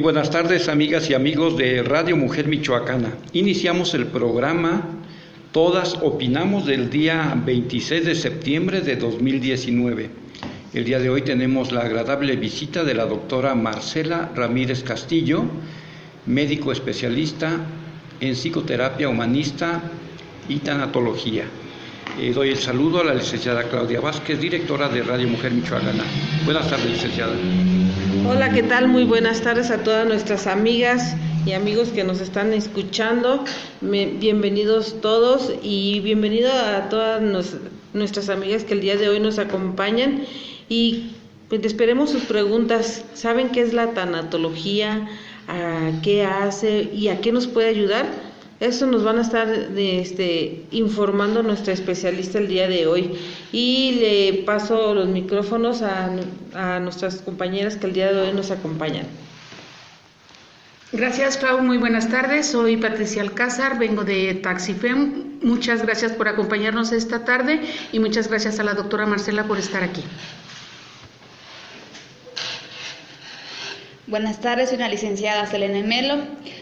buenas tardes, amigas y amigos de Radio Mujer Michoacana. Iniciamos el programa Todas Opinamos del día 26 de septiembre de 2019. El día de hoy tenemos la agradable visita de la doctora Marcela Ramírez Castillo, médico especialista en psicoterapia humanista y tanatología. Doy el saludo a la licenciada Claudia Vázquez, directora de Radio Mujer Michoacana. Buenas tardes, licenciada. Hola, ¿qué tal? Muy buenas tardes a todas nuestras amigas y amigos que nos están escuchando. Bienvenidos todos y bienvenido a todas nuestras amigas que el día de hoy nos acompañan. Y pues, esperemos sus preguntas. ¿Saben qué es la tanatología? ¿A qué hace? ¿Y a qué nos puede ayudar? Eso nos van a estar informando nuestra especialista el día de hoy. Y le paso los micrófonos a nuestras compañeras que el día de hoy nos acompañan. Gracias, Clau. Muy buenas tardes. Soy Patricia Alcázar, vengo de Taxifem. Muchas gracias por acompañarnos esta tarde y muchas gracias a la doctora Marcela por estar aquí. Buenas tardes, soy la licenciada Selene Melo.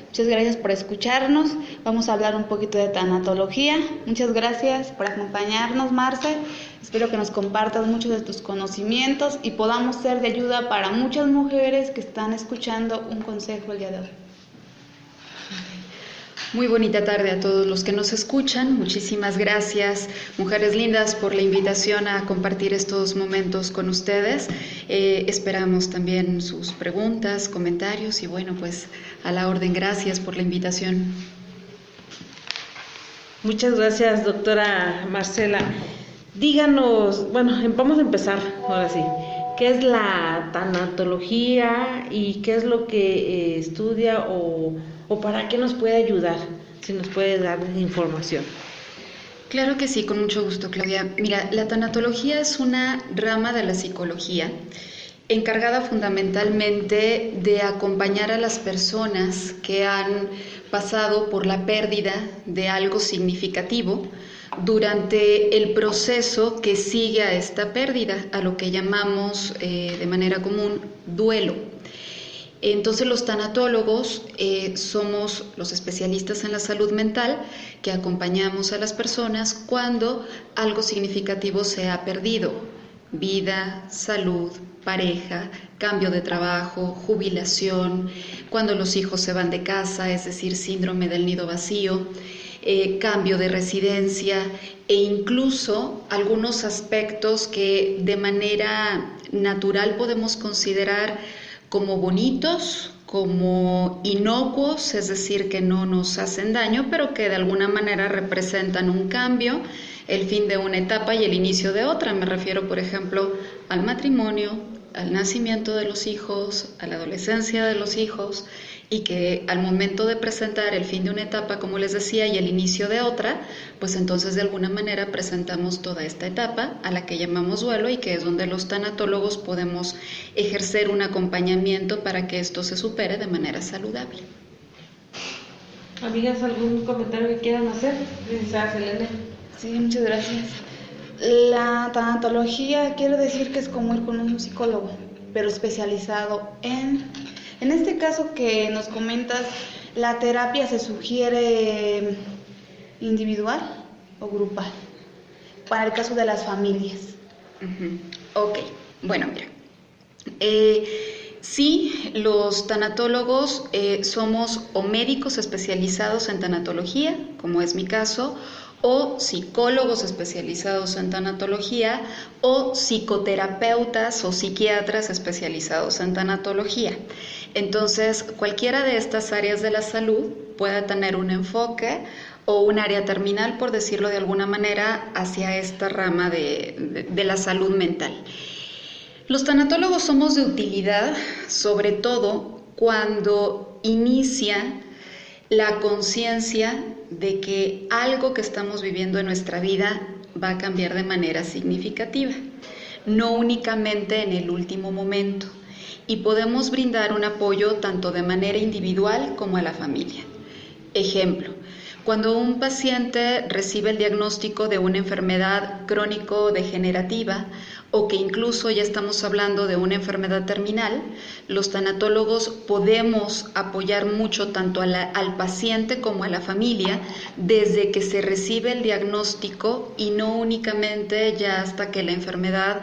Muchas gracias por escucharnos. Vamos a hablar un poquito de tanatología. Muchas gracias por acompañarnos, Marce. Espero que nos compartas muchos de tus conocimientos y podamos ser de ayuda para muchas mujeres que están escuchando un consejo el día de hoy. Muy bonita tarde a todos los que nos escuchan. Muchísimas gracias, mujeres lindas, por la invitación a compartir estos momentos con ustedes. Esperamos también sus preguntas, comentarios y bueno, pues a la orden. Gracias por la invitación. Muchas gracias, doctora Marcela. Díganos, bueno, vamos a empezar ahora sí. ¿Qué es la tanatología y qué es lo que estudia o para qué nos puede ayudar? Si nos puede dar información. Claro que sí, con mucho gusto, Claudia. Mira, la tanatología es una rama de la psicología encargada fundamentalmente de acompañar a las personas que han pasado por la pérdida de algo significativo durante el proceso que sigue a esta pérdida, a lo que llamamos de manera común duelo. Entonces los tanatólogos somos los especialistas en la salud mental que acompañamos a las personas cuando algo significativo se ha perdido: vida, salud, pareja, cambio de trabajo, jubilación, cuando los hijos se van de casa, es decir, síndrome del nido vacío, cambio de residencia e incluso algunos aspectos que de manera natural podemos considerar como bonitos, como inocuos, es decir, que no nos hacen daño, pero que de alguna manera representan un cambio, el fin de una etapa y el inicio de otra. Me refiero, por ejemplo, al matrimonio, al nacimiento de los hijos, a la adolescencia de los hijos, y que al momento de presentar el fin de una etapa, como les decía, y el inicio de otra, pues entonces de alguna manera presentamos toda esta etapa a la que llamamos duelo y que es donde los tanatólogos podemos ejercer un acompañamiento para que esto se supere de manera saludable. Amigas, ¿algún comentario que quieran hacer? Selene. Sí, muchas gracias. La tanatología quiere decir que es como ir con un psicólogo, pero especializado en este caso que nos comentas. ¿La terapia se sugiere individual o grupal? Para el caso de las familias. Ok, bueno, mira. Sí, los tanatólogos somos o médicos especializados en tanatología, como es mi caso, o psicólogos especializados en tanatología, o psicoterapeutas o psiquiatras especializados en tanatología. Entonces, cualquiera de estas áreas de la salud puede tener un enfoque o un área terminal, por decirlo de alguna manera, hacia esta rama de la salud mental. Los tanatólogos somos de utilidad, sobre todo cuando inicia la conciencia de que algo que estamos viviendo en nuestra vida va a cambiar de manera significativa, no únicamente en el último momento, y podemos brindar un apoyo tanto de manera individual como a la familia. Ejemplo, cuando un paciente recibe el diagnóstico de una enfermedad crónico-degenerativa o que incluso ya estamos hablando de una enfermedad terminal, los tanatólogos podemos apoyar mucho tanto al paciente como a la familia desde que se recibe el diagnóstico y no únicamente ya hasta que la enfermedad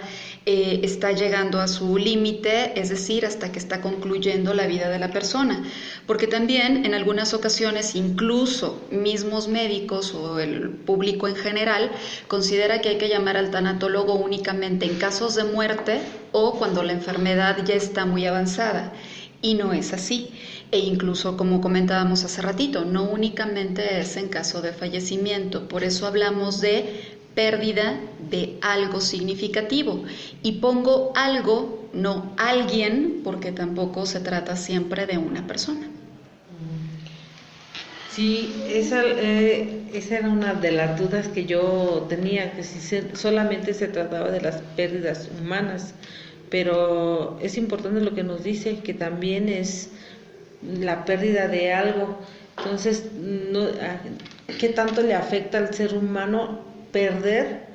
está llegando a su límite, es decir, hasta que está concluyendo la vida de la persona. Porque también en algunas ocasiones, incluso mismos médicos o el público en general, considera que hay que llamar al tanatólogo únicamente en casos de muerte o cuando la enfermedad ya está muy avanzada. Y no es así. E incluso, como comentábamos hace ratito, no únicamente es en caso de fallecimiento. Por eso hablamos de pérdida de algo significativo. Y pongo algo, no alguien, porque tampoco se trata siempre de una persona. Sí, esa era una de las dudas que yo tenía, que si solamente se trataba de las pérdidas humanas, pero es importante lo que nos dice, que también es la pérdida de algo. Entonces, ¿qué tanto le afecta al ser humano perder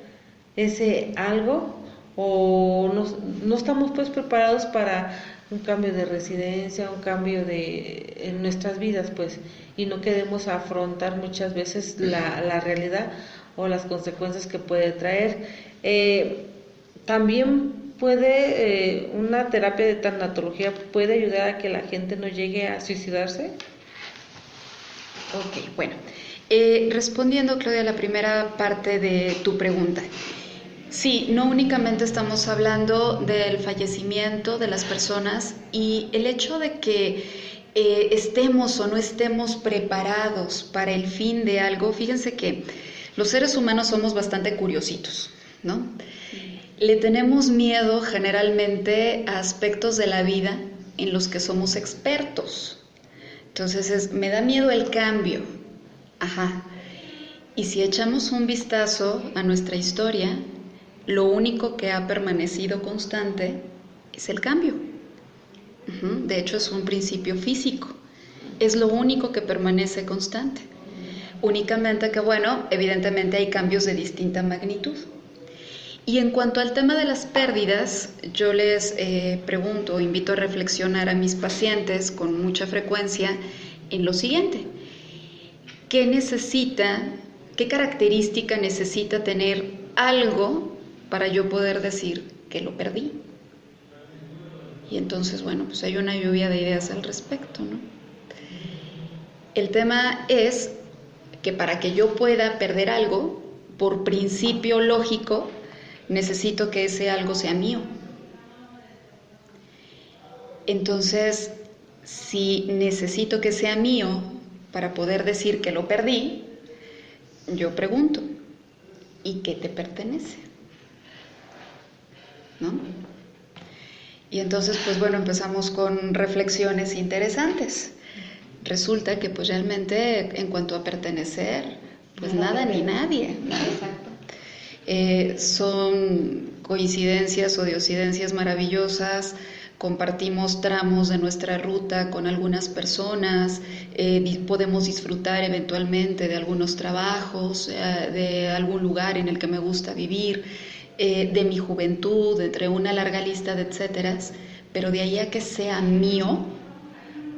ese algo? O no estamos pues preparados para un cambio de residencia, un cambio en nuestras vidas, pues, y no queremos afrontar muchas veces la realidad o las consecuencias que puede traer. También puede una terapia de tanatología puede ayudar a que la gente no llegue a suicidarse. Ok, bueno, respondiendo, Claudia, a la primera parte de tu pregunta. Sí, no únicamente estamos hablando del fallecimiento de las personas y el hecho de que estemos o no estemos preparados para el fin de algo. Fíjense que los seres humanos somos bastante curiositos, ¿no? Le tenemos miedo generalmente a aspectos de la vida en los que somos expertos. Entonces me da miedo el cambio. Ajá. Y si echamos un vistazo a nuestra historia, lo único que ha permanecido constante es el cambio. De hecho, es un principio físico. Es lo único que permanece constante. Únicamente que, bueno, evidentemente hay cambios de distinta magnitud. Y en cuanto al tema de las pérdidas, yo les pregunto, invito a reflexionar a mis pacientes con mucha frecuencia en lo siguiente. ¿Qué característica necesita tener algo para yo poder decir que lo perdí? Y entonces, bueno, pues hay una lluvia de ideas al respecto, ¿no? El tema es que para que yo pueda perder algo, por principio lógico, necesito que ese algo sea mío. Entonces, si necesito que sea mío para poder decir que lo perdí, yo pregunto, ¿y qué te pertenece? ¿No? Y entonces, pues bueno, empezamos con reflexiones interesantes. Resulta que pues realmente en cuanto a pertenecer, pues nada ni nadie, ¿no? Son coincidencias o diosidencias maravillosas, compartimos tramos de nuestra ruta con algunas personas, podemos disfrutar eventualmente de algunos trabajos, de algún lugar en el que me gusta vivir, de mi juventud, entre una larga lista de etcéteras, pero de ahí a que sea mío,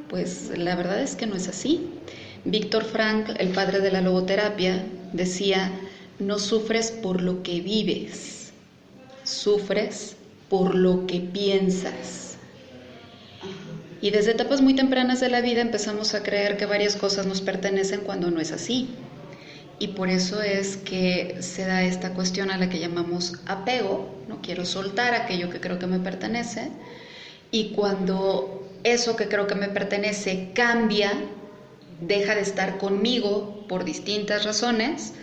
pues la verdad es que no es así. Viktor Frankl, el padre de la logoterapia, decía: no sufres por lo que vives, sufres por lo que piensas. Y desde etapas muy tempranas de la vida empezamos a creer que varias cosas nos pertenecen cuando no es así. Y por eso es que se da esta cuestión a la que llamamos apego. No quiero soltar aquello que creo que me pertenece. Y cuando eso que creo que me pertenece cambia, deja de estar conmigo por distintas razones,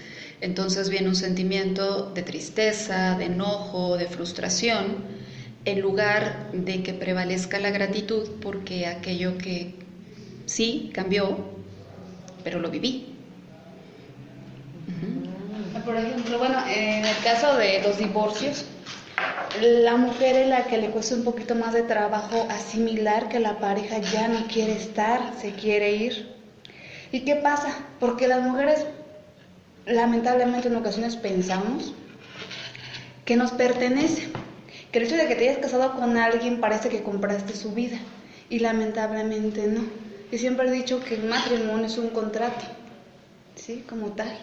entonces viene un sentimiento de tristeza, de enojo, de frustración, en lugar de que prevalezca la gratitud porque aquello que sí cambió, pero lo viví. Por ejemplo, bueno, en el caso de los divorcios, la mujer es la que le cuesta un poquito más de trabajo asimilar que la pareja ya no quiere estar, se quiere ir. ¿Y qué pasa? Porque las mujeres, lamentablemente en ocasiones pensamos que nos pertenece. que el hecho de que te hayas casado con alguien parece que compraste su vida, y lamentablemente no. Yo siempre he dicho que el matrimonio es un contrato, ¿sí? Como tal.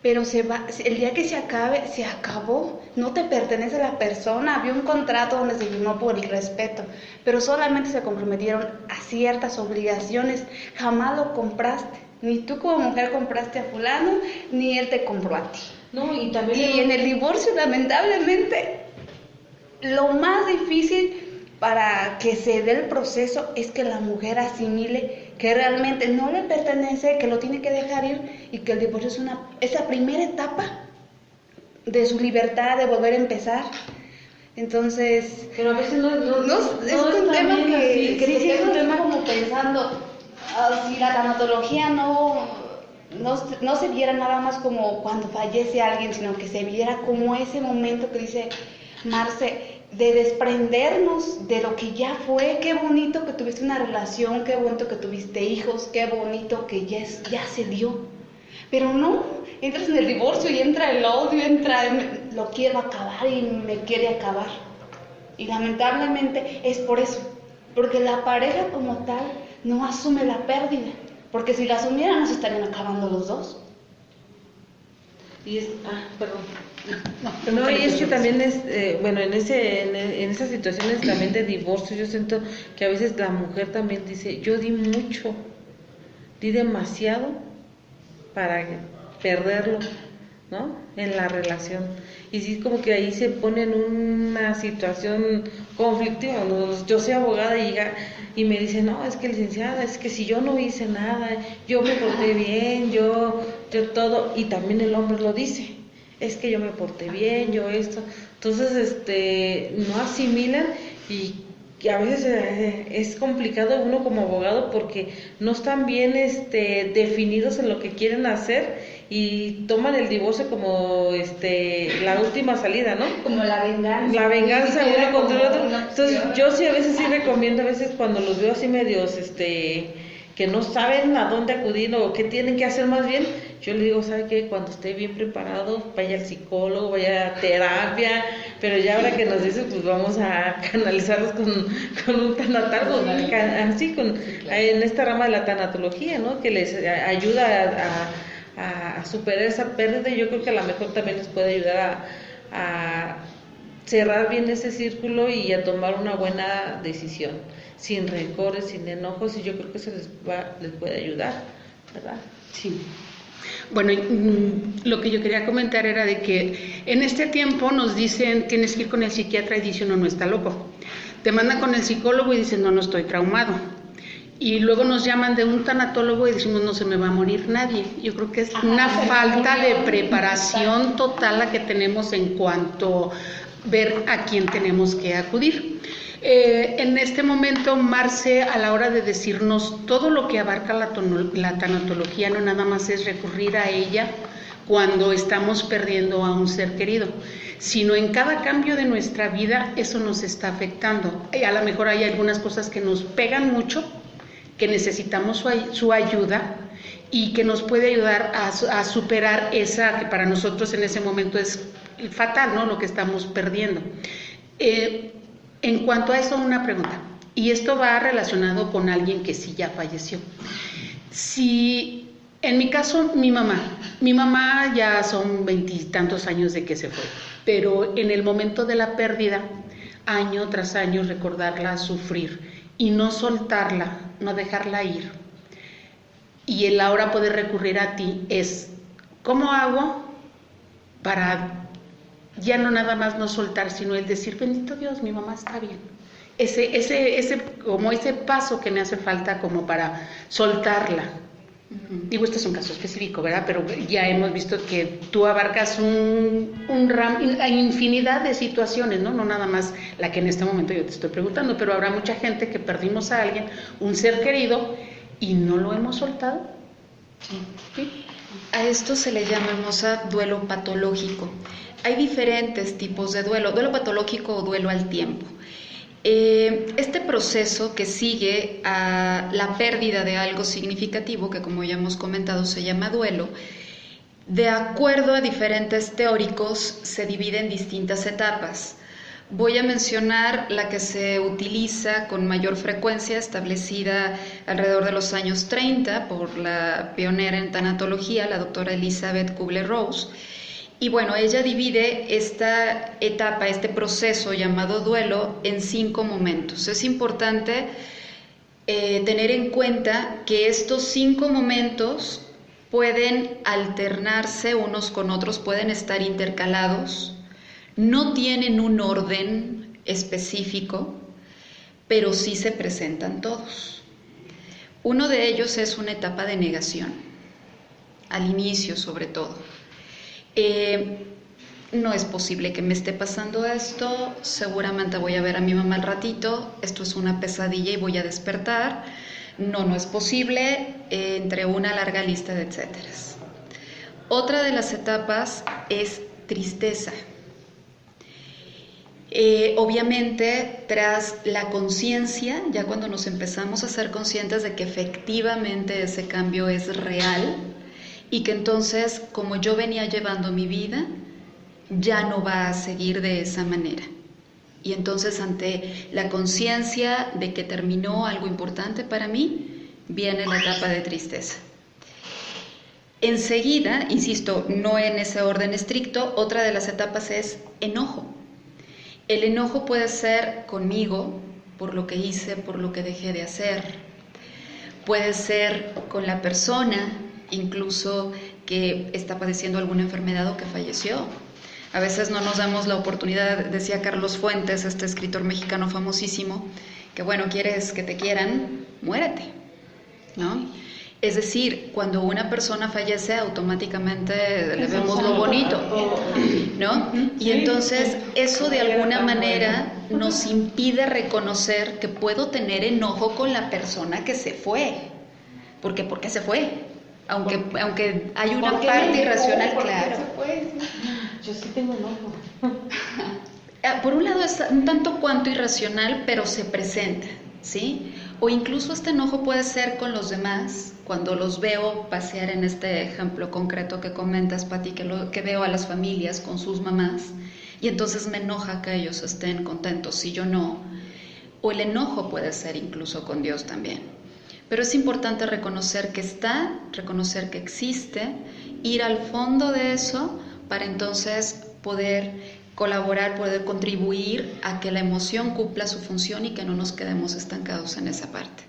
Pero el día que se acabe, se acabó. No te pertenece a la persona. Había un contrato donde se firmó por el respeto, pero solamente se comprometieron a ciertas obligaciones. Jamás lo compraste. Ni tú como mujer compraste a fulano, ni él te compró a ti. No, y también en el divorcio, lamentablemente, lo más difícil para que se dé el proceso es que la mujer asimile que realmente no le pertenece, que lo tiene que dejar ir, y que el divorcio es la primera etapa de su libertad, de volver a empezar. Entonces, pero a veces no es un tema que sí, es un tema como pensando, si la tanatología no se viera nada más como cuando fallece alguien, sino que se viera como ese momento que dice Marce, de desprendernos de lo que ya fue. Qué bonito que tuviste una relación, qué bonito que tuviste hijos, qué bonito que ya se dio. Pero no, entras en el divorcio y entra el odio, lo quiero acabar y me quiere acabar. Y lamentablemente es por eso, porque la pareja como tal no asume la pérdida, porque si la asumieran nos estarían acabando los dos. Y y es que también es, en esas situaciones también de divorcio, yo siento que a veces la mujer también dice, yo di mucho, di demasiado para perderlo, ¿no? En la relación. Y sí, como que ahí se pone en una situación conflictiva, ¿no? Yo soy abogada y me dice, no, es que licenciada, es que si yo no hice nada, yo me porté bien, yo todo, y también el hombre lo dice, es que yo me porté bien, yo esto. Entonces, no asimilan, y a veces es complicado uno como abogado porque no están bien definidos en lo que quieren hacer, y toman el divorcio como la última salida, ¿no? Como la venganza. La venganza uno contra el otro. Entonces, yo sí a veces sí recomiendo, a veces cuando los veo así medios que no saben a dónde acudir o qué tienen que hacer más bien, yo le digo, ¿sabe qué? Cuando esté bien preparado, vaya al psicólogo, vaya a terapia, pero ya ahora que nos dice, pues vamos a canalizarlos con un tanatólogo, así, en esta rama de la tanatología, ¿no? Que les ayuda a superar esa pérdida, y yo creo que a lo mejor también les puede ayudar a cerrar bien ese círculo y a tomar una buena decisión, sin rencores, sin enojos, y yo creo que eso les puede ayudar, ¿verdad? Sí. Bueno, lo que yo quería comentar era de que en este tiempo nos dicen, tienes que ir con el psiquiatra, y dice uno, no está loco. Te mandan con el psicólogo y dicen, no estoy traumado. Y luego nos llaman de un tanatólogo y decimos, no se me va a morir nadie. Yo creo que es una falta de preparación total la que tenemos en cuanto a ver a quién tenemos que acudir. En este momento, Marce, a la hora de decirnos todo lo que abarca la tanatología, no nada más es recurrir a ella cuando estamos perdiendo a un ser querido, sino en cada cambio de nuestra vida eso nos está afectando. A lo mejor hay algunas cosas que nos pegan mucho, que necesitamos su ayuda, y que nos puede ayudar a superar esa que para nosotros en ese momento es fatal, ¿no? Lo que estamos perdiendo. En cuanto a eso, una pregunta, y esto va relacionado con alguien que sí ya falleció. Si, en mi caso, mi mamá ya son 20 y tantos años de que se fue, pero en el momento de la pérdida, año tras año, recordarla, sufrir y no soltarla, no dejarla ir, y el ahora poder recurrir a ti es, ¿cómo hago para ya no nada más no soltar, sino el decir, bendito Dios, mi mamá está bien? Ese paso que me hace falta como para soltarla. Digo, este es un caso específico, ¿verdad? Pero ya hemos visto que tú abarcas infinidad de situaciones, ¿no? No nada más la que en este momento yo te estoy preguntando, pero habrá mucha gente que perdimos a alguien, un ser querido, y no lo hemos soltado. Sí. A esto se le llama, hermosa, duelo patológico. Hay diferentes tipos de duelo patológico o duelo al tiempo. Este proceso que sigue a la pérdida de algo significativo, que como ya hemos comentado se llama duelo, de acuerdo a diferentes teóricos se divide en distintas etapas. Voy a mencionar la que se utiliza con mayor frecuencia, establecida alrededor de los años 30 por la pionera en tanatología, la doctora Elizabeth Kubler-Ross. Y bueno, ella divide esta etapa, este proceso llamado duelo, en 5 momentos. Es importante tener en cuenta que estos 5 momentos pueden alternarse unos con otros, pueden estar intercalados, no tienen un orden específico, pero sí se presentan todos. Uno de ellos es una etapa de negación, al inicio sobre todo. No es posible que me esté pasando esto, seguramente voy a ver a mi mamá al ratito, esto es una pesadilla y voy a despertar, no es posible, entre una larga lista de etcéteras. Otra de las etapas es tristeza. Obviamente, tras la conciencia, ya cuando nos empezamos a ser conscientes de que efectivamente ese cambio es real y que entonces, como yo venía llevando mi vida, ya no va a seguir de esa manera. Y entonces, ante la conciencia de que terminó algo importante para mí, viene la etapa de tristeza. Enseguida, insisto, no en ese orden estricto, otra de las etapas es enojo. El enojo puede ser conmigo, por lo que hice, por lo que dejé de hacer. Puede ser con la persona, incluso que está padeciendo alguna enfermedad o que falleció. A veces no nos damos la oportunidad, decía Carlos Fuentes, este escritor mexicano famosísimo, que bueno, quieres que te quieran, muérete, ¿no? Es decir, cuando una persona fallece, automáticamente le vemos lo bonito, ¿no? Y entonces eso de alguna manera nos impide reconocer que puedo tener enojo con la persona que se fue. ¿Por qué? ¿Por qué se fue? Aunque hay una parte irracional, claro. Yo sí tengo enojo. Por un lado es un tanto cuanto irracional, pero se presenta, ¿sí? O incluso este enojo puede ser con los demás, cuando los veo pasear en este ejemplo concreto que comentas, Pati, que veo a las familias con sus mamás, y entonces me enoja que ellos estén contentos y yo no. O el enojo puede ser incluso con Dios también. Pero es importante reconocer que está, reconocer que existe, ir al fondo de eso para entonces poder colaborar, poder contribuir a que la emoción cumpla su función y que no nos quedemos estancados en esa parte.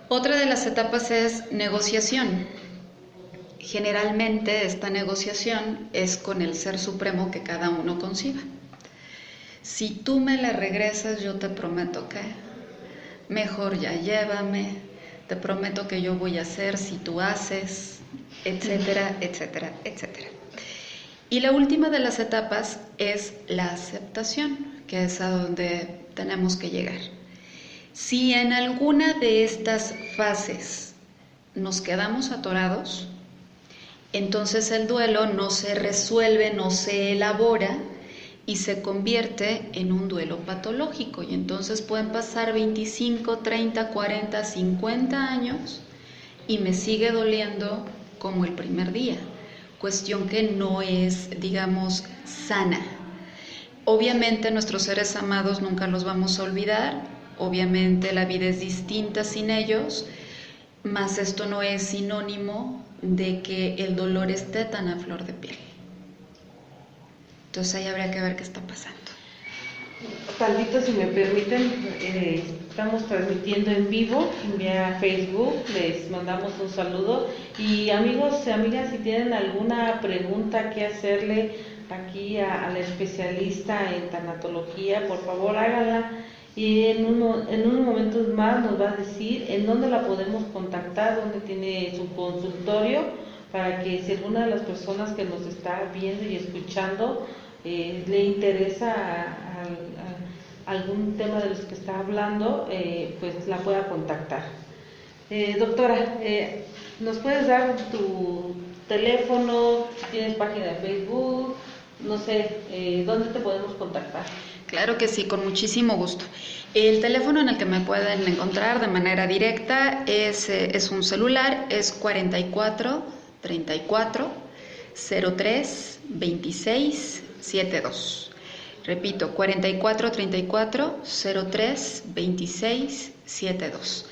Otra de las etapas es negociación. Generalmente esta negociación es con el Ser Supremo que cada uno conciba. Si tú me la regresas, yo te prometo que mejor ya llévame, te prometo que yo voy a hacer si tú haces, etcétera, etcétera, etcétera. Y la última de las etapas es la aceptación, que es a donde tenemos que llegar. Si en alguna de estas fases nos quedamos atorados, entonces el duelo no se resuelve, no se elabora y se convierte en un duelo patológico. Y entonces pueden pasar 25, 30, 40, 50 años y me sigue doliendo como el primer día. Cuestión que no es, digamos, sana. Obviamente nuestros seres amados nunca los vamos a olvidar, obviamente la vida es distinta sin ellos, mas esto no es sinónimo de que el dolor esté tan a flor de piel. Entonces ahí habría que ver qué está pasando. Tantito, si me permiten, estamos transmitiendo en vivo vía Facebook, les mandamos un saludo y amigos y amigas, si tienen alguna pregunta que hacerle aquí a la especialista en tanatología, por favor háganla y en unos momentos más nos va a decir en dónde la podemos contactar, dónde tiene su consultorio, para que si alguna de las personas que nos está viendo y escuchando le interesa algún tema de los que está hablando, pues la pueda contactar. Doctora, ¿nos puedes dar tu teléfono? ¿Tienes página de Facebook? No sé, ¿dónde te podemos contactar? Claro que sí, con muchísimo gusto. El teléfono en el que me pueden encontrar de manera directa es un celular, es 44 34 03 26 72. Repito, 4434-03-2672.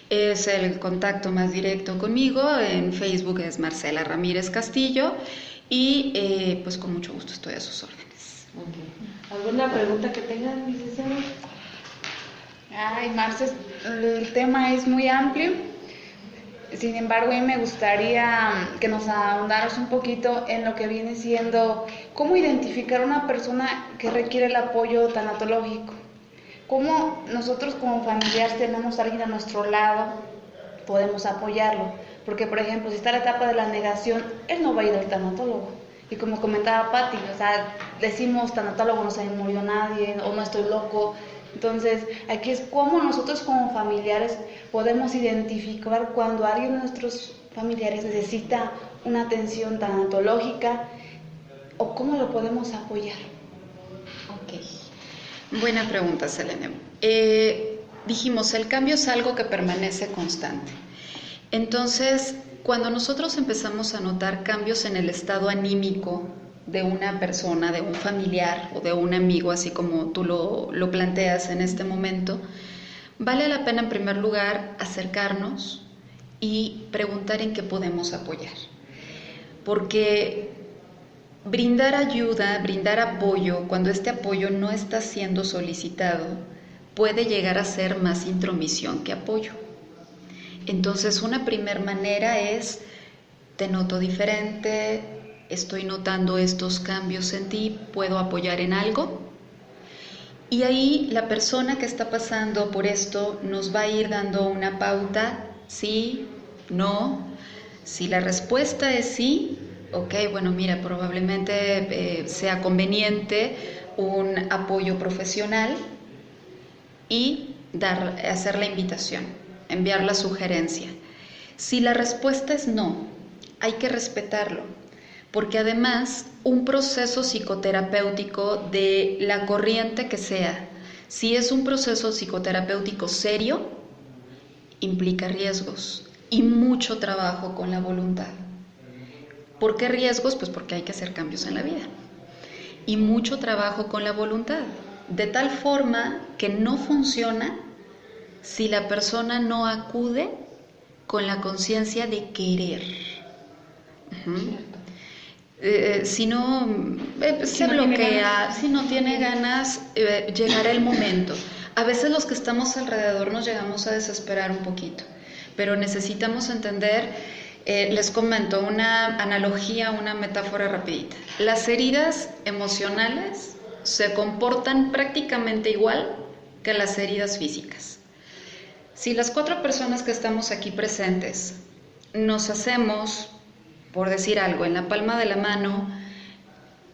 Es el contacto más directo conmigo. En Facebook es Marcela Ramírez Castillo y pues con mucho gusto estoy a sus órdenes. Okay. ¿Alguna pregunta que tengan, licenciada? Ay, Marce, el tema es muy amplio. Sin embargo, a mí me gustaría que nos ahondaras un poquito en lo que viene siendo cómo identificar a una persona que requiere el apoyo tanatológico. Cómo nosotros como familiares tenemos a alguien a nuestro lado, podemos apoyarlo. Porque, por ejemplo, si está en la etapa de la negación, él no va a ir al tanatólogo. Y como comentaba Patti, o sea, decimos tanatólogo, no se me murió nadie, o no estoy loco. Entonces, aquí es cómo nosotros como familiares podemos identificar cuando alguien de nuestros familiares necesita una atención tanatológica o cómo lo podemos apoyar. Ok, buena pregunta, Selene. Dijimos, el cambio es algo que permanece constante. Entonces, cuando nosotros empezamos a notar cambios en el estado anímico de una persona, de un familiar o de un amigo, así como tú lo planteas en este momento, vale la pena en primer lugar acercarnos y preguntar en qué podemos apoyar. Porque brindar ayuda, brindar apoyo, cuando este apoyo no está siendo solicitado, puede llegar a ser más intromisión que apoyo. Entonces, una primer manera es, te noto diferente, estoy notando estos cambios en ti, ¿puedo apoyar en algo? Y ahí la persona que está pasando por esto nos va a ir dando una pauta, sí, no. Si la respuesta es sí, ok, bueno, mira, probablemente sea conveniente un apoyo profesional y hacer la invitación, enviar la sugerencia. Si la respuesta es no, hay que respetarlo, porque además un proceso psicoterapéutico de la corriente que sea, si es un proceso psicoterapéutico serio, implica riesgos y mucho trabajo con la voluntad. ¿Por qué riesgos? Pues porque hay que hacer cambios en la vida y mucho trabajo con la voluntad, de tal forma que no funciona si la persona no acude con la conciencia de querer. Si no se bloquea, si no tiene ganas, llegará el momento. A veces los que estamos alrededor nos llegamos a desesperar un poquito, pero necesitamos entender, les comento una analogía, una metáfora rapidita. Las heridas emocionales se comportan prácticamente igual que las heridas físicas. Si las 4 personas que estamos aquí presentes nos hacemos, por decir algo, en la palma de la mano,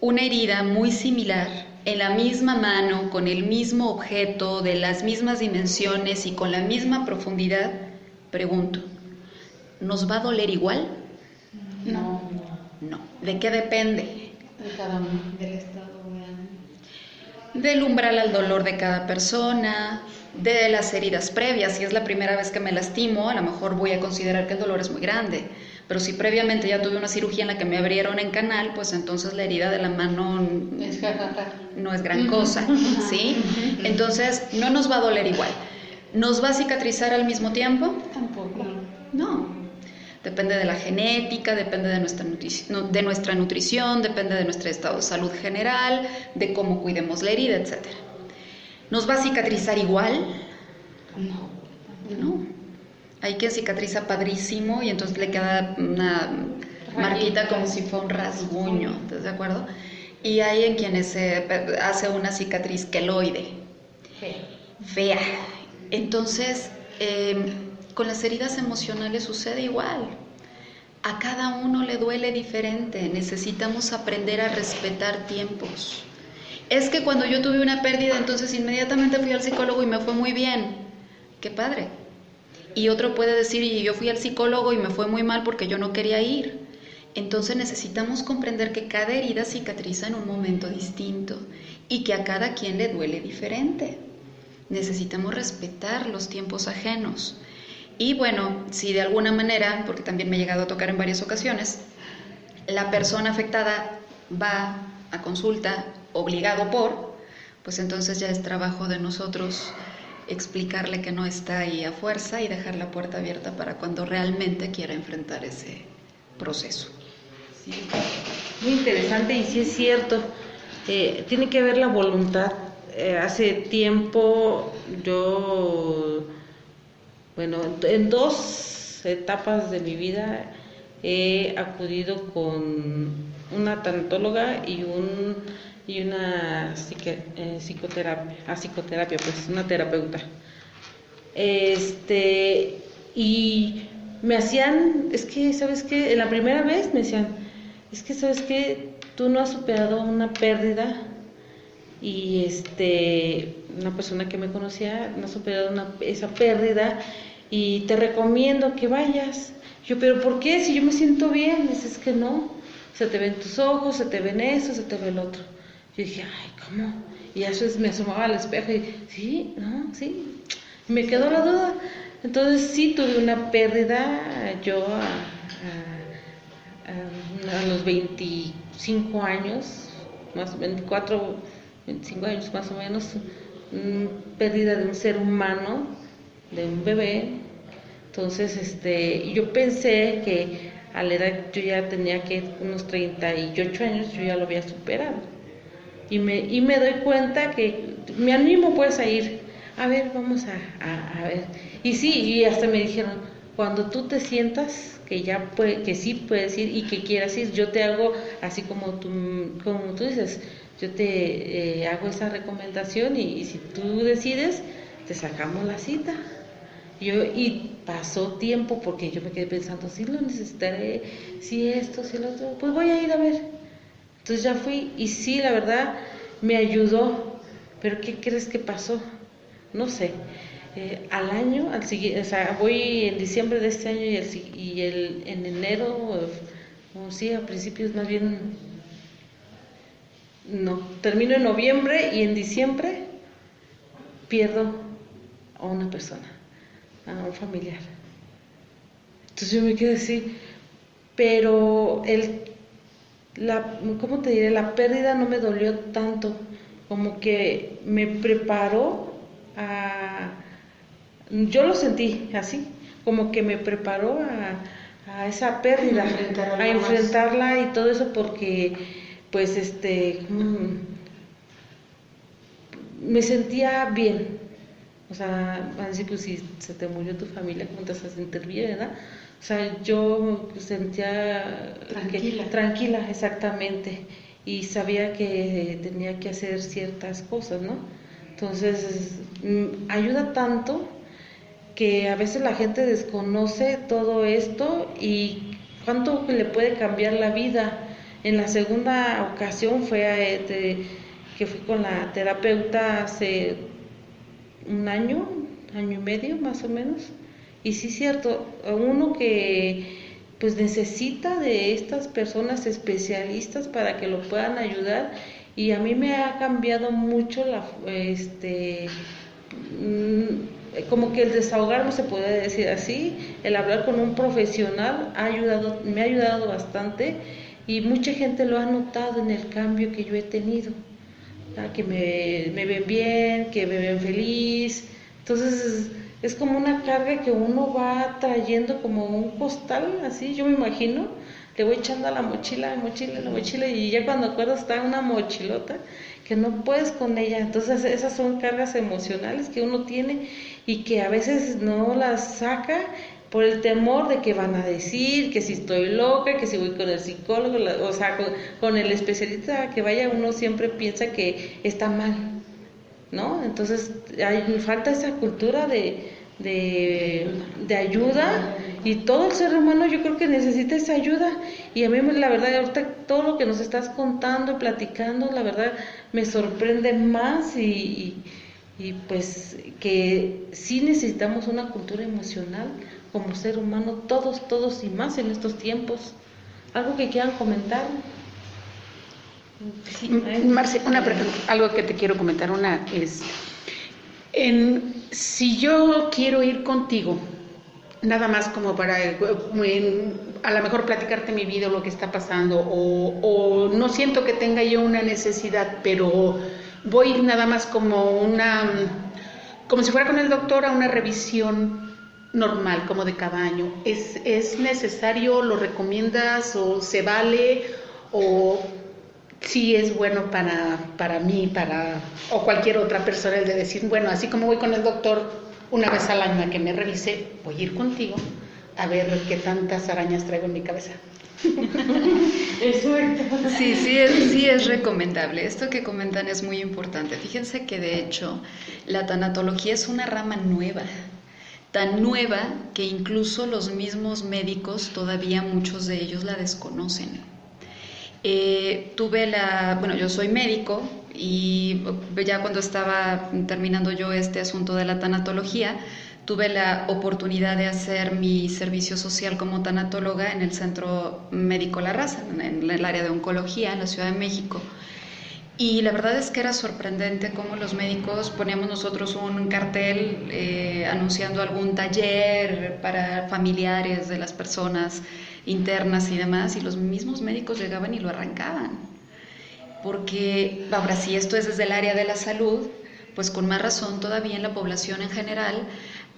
una herida muy similar, en la misma mano, con el mismo objeto, de las mismas dimensiones y con la misma profundidad, pregunto, ¿nos va a doler igual? No. No. ¿De qué depende? De cada uno, del estado de ánimo. Del umbral al dolor de cada persona, de las heridas previas. Si es la primera vez que me lastimo, a lo mejor voy a considerar que el dolor es muy grande. Pero si previamente ya tuve una cirugía en la que me abrieron en canal, pues entonces la herida de la mano no es gran cosa, ¿sí? Entonces no nos va a doler igual. ¿Nos va a cicatrizar al mismo tiempo? Tampoco. No. Depende de la genética, depende de nuestra nutrición, depende de nuestro estado de salud general, de cómo cuidemos la herida, etc. ¿Nos va a cicatrizar igual? No. Hay quien cicatriza padrísimo y entonces le queda una marquita como si fuera un rasguño, ¿estás de acuerdo? Y hay en quienes se hace una cicatriz queloide, fea. Entonces, con las heridas emocionales sucede igual. A cada uno le duele diferente. Necesitamos aprender a respetar tiempos. Es que cuando yo tuve una pérdida, entonces inmediatamente fui al psicólogo y me fue muy bien. ¡Qué padre! Y otro puede decir, y yo fui al psicólogo y me fue muy mal porque yo no quería ir. Entonces necesitamos comprender que cada herida cicatriza en un momento distinto y que a cada quien le duele diferente. Necesitamos respetar los tiempos ajenos. Y bueno, si de alguna manera, porque también me ha llegado a tocar en varias ocasiones, la persona afectada va a consulta obligado por, pues entonces ya es trabajo de nosotros explicarle que no está ahí a fuerza y dejar la puerta abierta para cuando realmente quiera enfrentar ese proceso. Sí, muy interesante y sí es cierto, tiene que haber la voluntad. Hace tiempo yo, bueno, en 2 etapas de mi vida he acudido con una tanatóloga y una psicoterapia, pues una terapeuta. Y me hacían, es que, ¿sabes qué? La primera vez me decían, es que, ¿sabes qué? Tú no has superado una pérdida y una persona que me conocía no ha superado esa pérdida y te recomiendo que vayas. Yo, ¿pero por qué? Si yo me siento bien. Dices que no, se te ven tus ojos, se te ven eso, se te ve el otro. Yo dije, ay, ¿cómo? Y eso me asomaba al espejo y, sí, no, sí, me quedó la duda. Entonces sí tuve una pérdida, yo a los 25 años, más 24, 25 años más o menos, pérdida de un ser humano, de un bebé. Entonces, yo pensé que a la edad yo ya tenía que unos 38 años, yo ya lo había superado. Y me doy cuenta que me animo pues a ir, a ver, vamos a ver. Y sí, y hasta me dijeron, cuando tú te sientas que sí puedes ir y que quieras ir, yo te hago, así como tú dices, yo te hago esa recomendación y si tú decides, te sacamos la cita. Y pasó tiempo porque yo me quedé pensando, sí lo necesitaré, sí esto, sí lo otro, pues voy a ir a ver. Entonces ya fui y sí, la verdad, me ayudó, pero ¿qué crees que pasó? No sé, al año, al siguiente, o sea, voy en diciembre de este año y en enero, o sí, a principios más bien, no, termino en noviembre y en diciembre pierdo a una persona, a un familiar. Entonces yo me quedé así, pero ¿cómo te diré? La pérdida no me dolió tanto, como que me preparó yo lo sentí así, como que me preparó a esa pérdida, a enfrentarla y todo eso, porque pues me sentía bien. O sea, así pues si se te murió tu familia, ¿cómo te vas a sentir bien, verdad? O sea, yo sentía tranquila, exactamente, y sabía que tenía que hacer ciertas cosas, ¿no? Entonces, ayuda tanto que a veces la gente desconoce todo esto y cuánto le puede cambiar la vida. En la segunda ocasión fue que fui con la terapeuta hace un año y medio más o menos, y sí es cierto, uno que pues necesita de estas personas especialistas para que lo puedan ayudar, y a mí me ha cambiado mucho como que el desahogarme, se puede decir así, el hablar con un profesional me ha ayudado bastante, y mucha gente lo ha notado en el cambio que yo he tenido, que me ven bien, que me ven feliz. Entonces es como una carga que uno va trayendo como un costal, así yo me imagino, le voy echando a la mochila, y ya cuando acuerdo está una mochilota que no puedes con ella. Entonces esas son cargas emocionales que uno tiene y que a veces no las saca por el temor de que van a decir, que si estoy loca, que si voy con el psicólogo, o sea, con el especialista que vaya, uno siempre piensa que está mal, ¿no? Entonces falta esa cultura de ayuda, y todo el ser humano yo creo que necesita esa ayuda. Y a mí la verdad, ahorita todo lo que nos estás contando y platicando, la verdad me sorprende más, y pues que sí necesitamos una cultura emocional como ser humano, todos y más en estos tiempos. ¿Algo que quieran comentar? Sí, Marce, algo que te quiero comentar, si yo quiero ir contigo, nada más como para a lo mejor platicarte mi vida o lo que está pasando, o no siento que tenga yo una necesidad, pero voy nada más como si fuera con el doctor a una revisión normal, como de cada año. ¿Es necesario, lo recomiendas o se vale o sí es bueno para mí, o cualquier otra persona el de decir, bueno, así como voy con el doctor una vez al año a que me revise, voy a ir contigo a ver qué tantas arañas traigo en mi cabeza? Sí es recomendable. Esto que comentan es muy importante. Fíjense que de hecho la tanatología es una rama nueva, tan nueva que incluso los mismos médicos todavía muchos de ellos la desconocen. Yo soy médico y ya cuando estaba terminando yo este asunto de la tanatología, tuve la oportunidad de hacer mi servicio social como tanatóloga en el Centro Médico La Raza, en el área de oncología en la Ciudad de México. Y la verdad es que era sorprendente cómo los médicos poníamos nosotros un cartel anunciando algún taller para familiares de las personas internas y demás, y los mismos médicos llegaban y lo arrancaban. Porque, ahora si esto es desde el área de la salud, pues con más razón todavía en la población en general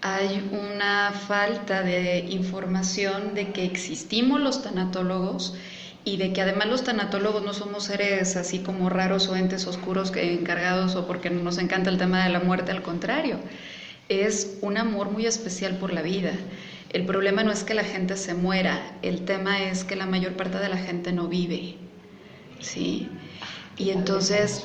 hay una falta de información de que existimos los tanatólogos y de que además los tanatólogos no somos seres así como raros o entes oscuros que encargados o porque nos encanta el tema de la muerte, al contrario, es un amor muy especial por la vida. El problema no es que la gente se muera, el tema es que la mayor parte de la gente no vive, ¿sí? Y entonces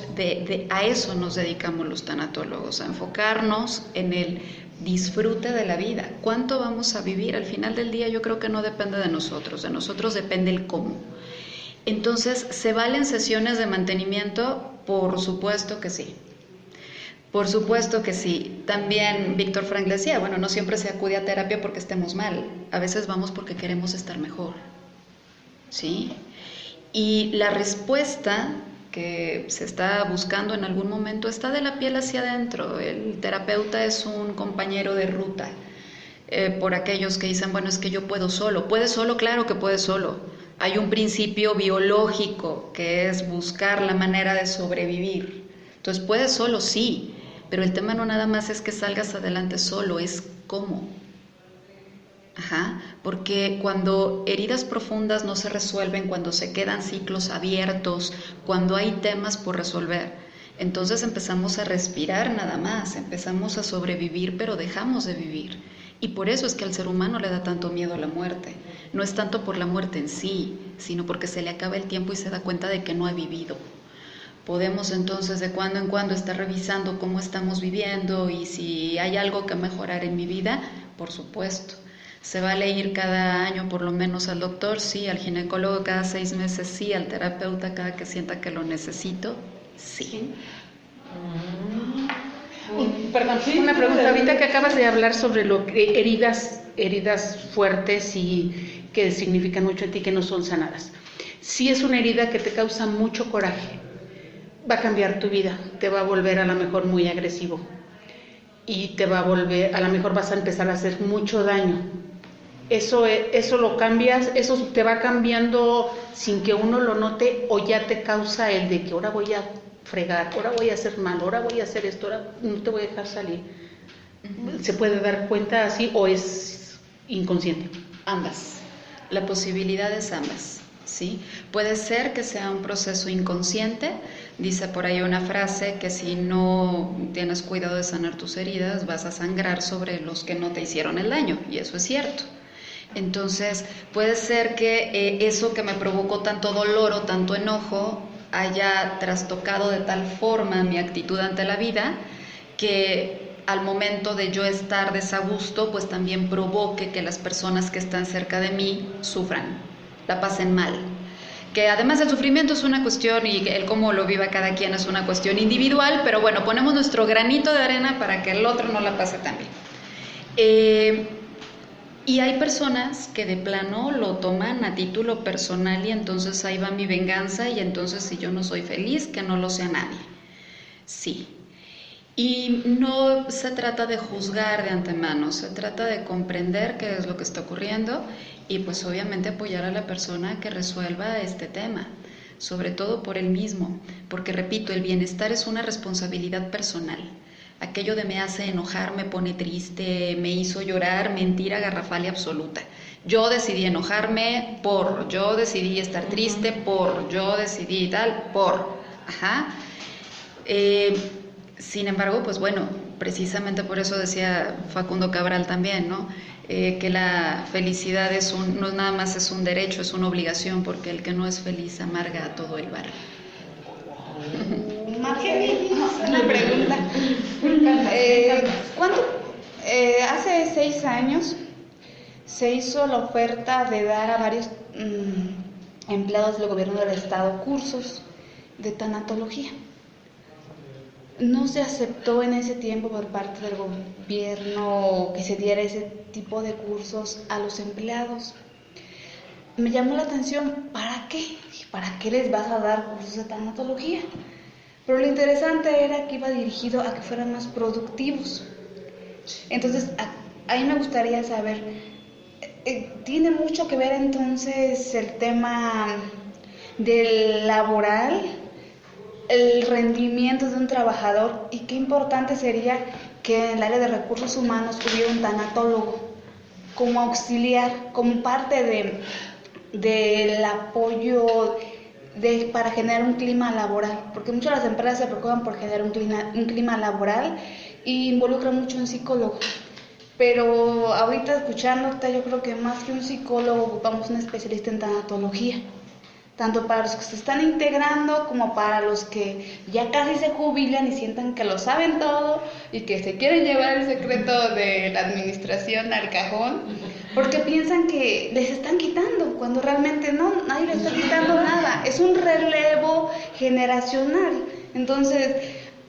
a eso nos dedicamos los tanatólogos, a enfocarnos en el disfrute de la vida. ¿Cuánto vamos a vivir? Al final del día yo creo que no depende de nosotros depende el cómo. Entonces, ¿se valen sesiones de mantenimiento? Por supuesto que sí. Por supuesto que sí. También Víctor Frank decía, bueno, no siempre se acude a terapia porque estemos mal. A veces vamos porque queremos estar mejor. ¿Sí? Y la respuesta que se está buscando en algún momento está de la piel hacia adentro. El terapeuta es un compañero de ruta. Por aquellos que dicen, bueno, es que yo puedo solo. ¿Puedes solo? Claro que puedes solo. Hay un principio biológico que es buscar la manera de sobrevivir. Entonces, puedes solo, sí, pero el tema no nada más es que salgas adelante solo, es cómo. Porque cuando heridas profundas no se resuelven, cuando se quedan ciclos abiertos, cuando hay temas por resolver, entonces empezamos a respirar nada más, empezamos a sobrevivir, pero dejamos de vivir. Y por eso es que al ser humano le da tanto miedo a la muerte. No es tanto por la muerte en sí, sino porque se le acaba el tiempo y se da cuenta de que no ha vivido. Podemos entonces de cuando en cuando estar revisando cómo estamos viviendo y si hay algo que mejorar en mi vida, por supuesto. ¿Se vale ir cada año por lo menos al doctor? Sí. ¿Al ginecólogo cada 6 meses? Sí. ¿Al terapeuta cada que sienta que lo necesito? Sí. Perdón, una pregunta. Ahorita que acabas de hablar sobre heridas fuertes y que significan mucho en ti, que no son sanadas. Si es una herida que te causa mucho coraje, va a cambiar tu vida, te va a volver a lo mejor muy agresivo y te va a volver, a lo mejor vas a empezar a hacer mucho daño. Eso lo cambias, eso te va cambiando sin que uno lo note, o ya te causa el de que ahora voy a fregar, ahora voy a hacer mal, ahora voy a hacer esto, ahora no te voy a dejar salir. ¿Se puede dar cuenta así o es inconsciente? Ambas. La posibilidad es ambas, ¿sí? Puede ser que sea un proceso inconsciente. Dice por ahí una frase que si no tienes cuidado de sanar tus heridas, vas a sangrar sobre los que no te hicieron el daño, y eso es cierto. Entonces, puede ser que eso que me provocó tanto dolor o tanto enojo haya trastocado de tal forma mi actitud ante la vida que al momento de yo estar desagusto, pues también provoque que las personas que están cerca de mí sufran, la pasen mal. Que además el sufrimiento es una cuestión y el cómo lo viva cada quien es una cuestión individual, pero bueno, ponemos nuestro granito de arena para que el otro no la pase tan bien. Y hay personas que de plano lo toman a título personal y entonces ahí va mi venganza y entonces si yo no soy feliz, que no lo sea nadie. Sí. Y no se trata de juzgar de antemano, se trata de comprender qué es lo que está ocurriendo y pues obviamente apoyar a la persona que resuelva este tema. sobre todo por él mismo, porque repito, el bienestar es una responsabilidad personal. Aquello de me hace enojar, me pone triste, me hizo llorar, mentira garrafal y absoluta. Yo decidí enojarme yo decidí estar triste yo decidí tal, Ajá. Sin embargo, pues bueno, precisamente por eso decía Facundo Cabral también, ¿no? Que la felicidad no nada más es un derecho, es una obligación, porque el que no es feliz amarga a todo el barrio. Una pregunta. Hace 6 años se hizo la oferta de dar a varios empleados del gobierno del estado cursos de tanatología. No se aceptó en ese tiempo por parte del gobierno que se diera ese tipo de cursos a los empleados. Me llamó la atención, ¿para qué? ¿Para qué les vas a dar cursos de tanatología? Pero lo interesante era que iba dirigido a que fueran más productivos. Entonces, ahí me gustaría saber, ¿tiene mucho que ver entonces el tema del laboral, el rendimiento de un trabajador, y qué importante sería que en el área de recursos humanos hubiera un tanatólogo como auxiliar, como parte del apoyo para generar un clima laboral? Porque muchas de las empresas se preocupan por generar un clima laboral y involucran mucho un psicólogo. Pero ahorita escuchándote, yo creo que más que un psicólogo ocupamos un especialista en tanatología, tanto para los que se están integrando como para los que ya casi se jubilan y sientan que lo saben todo y que se quieren llevar el secreto de la administración al cajón, porque piensan que les están quitando, cuando realmente no, nadie les está quitando nada, es un relevo generacional. Entonces,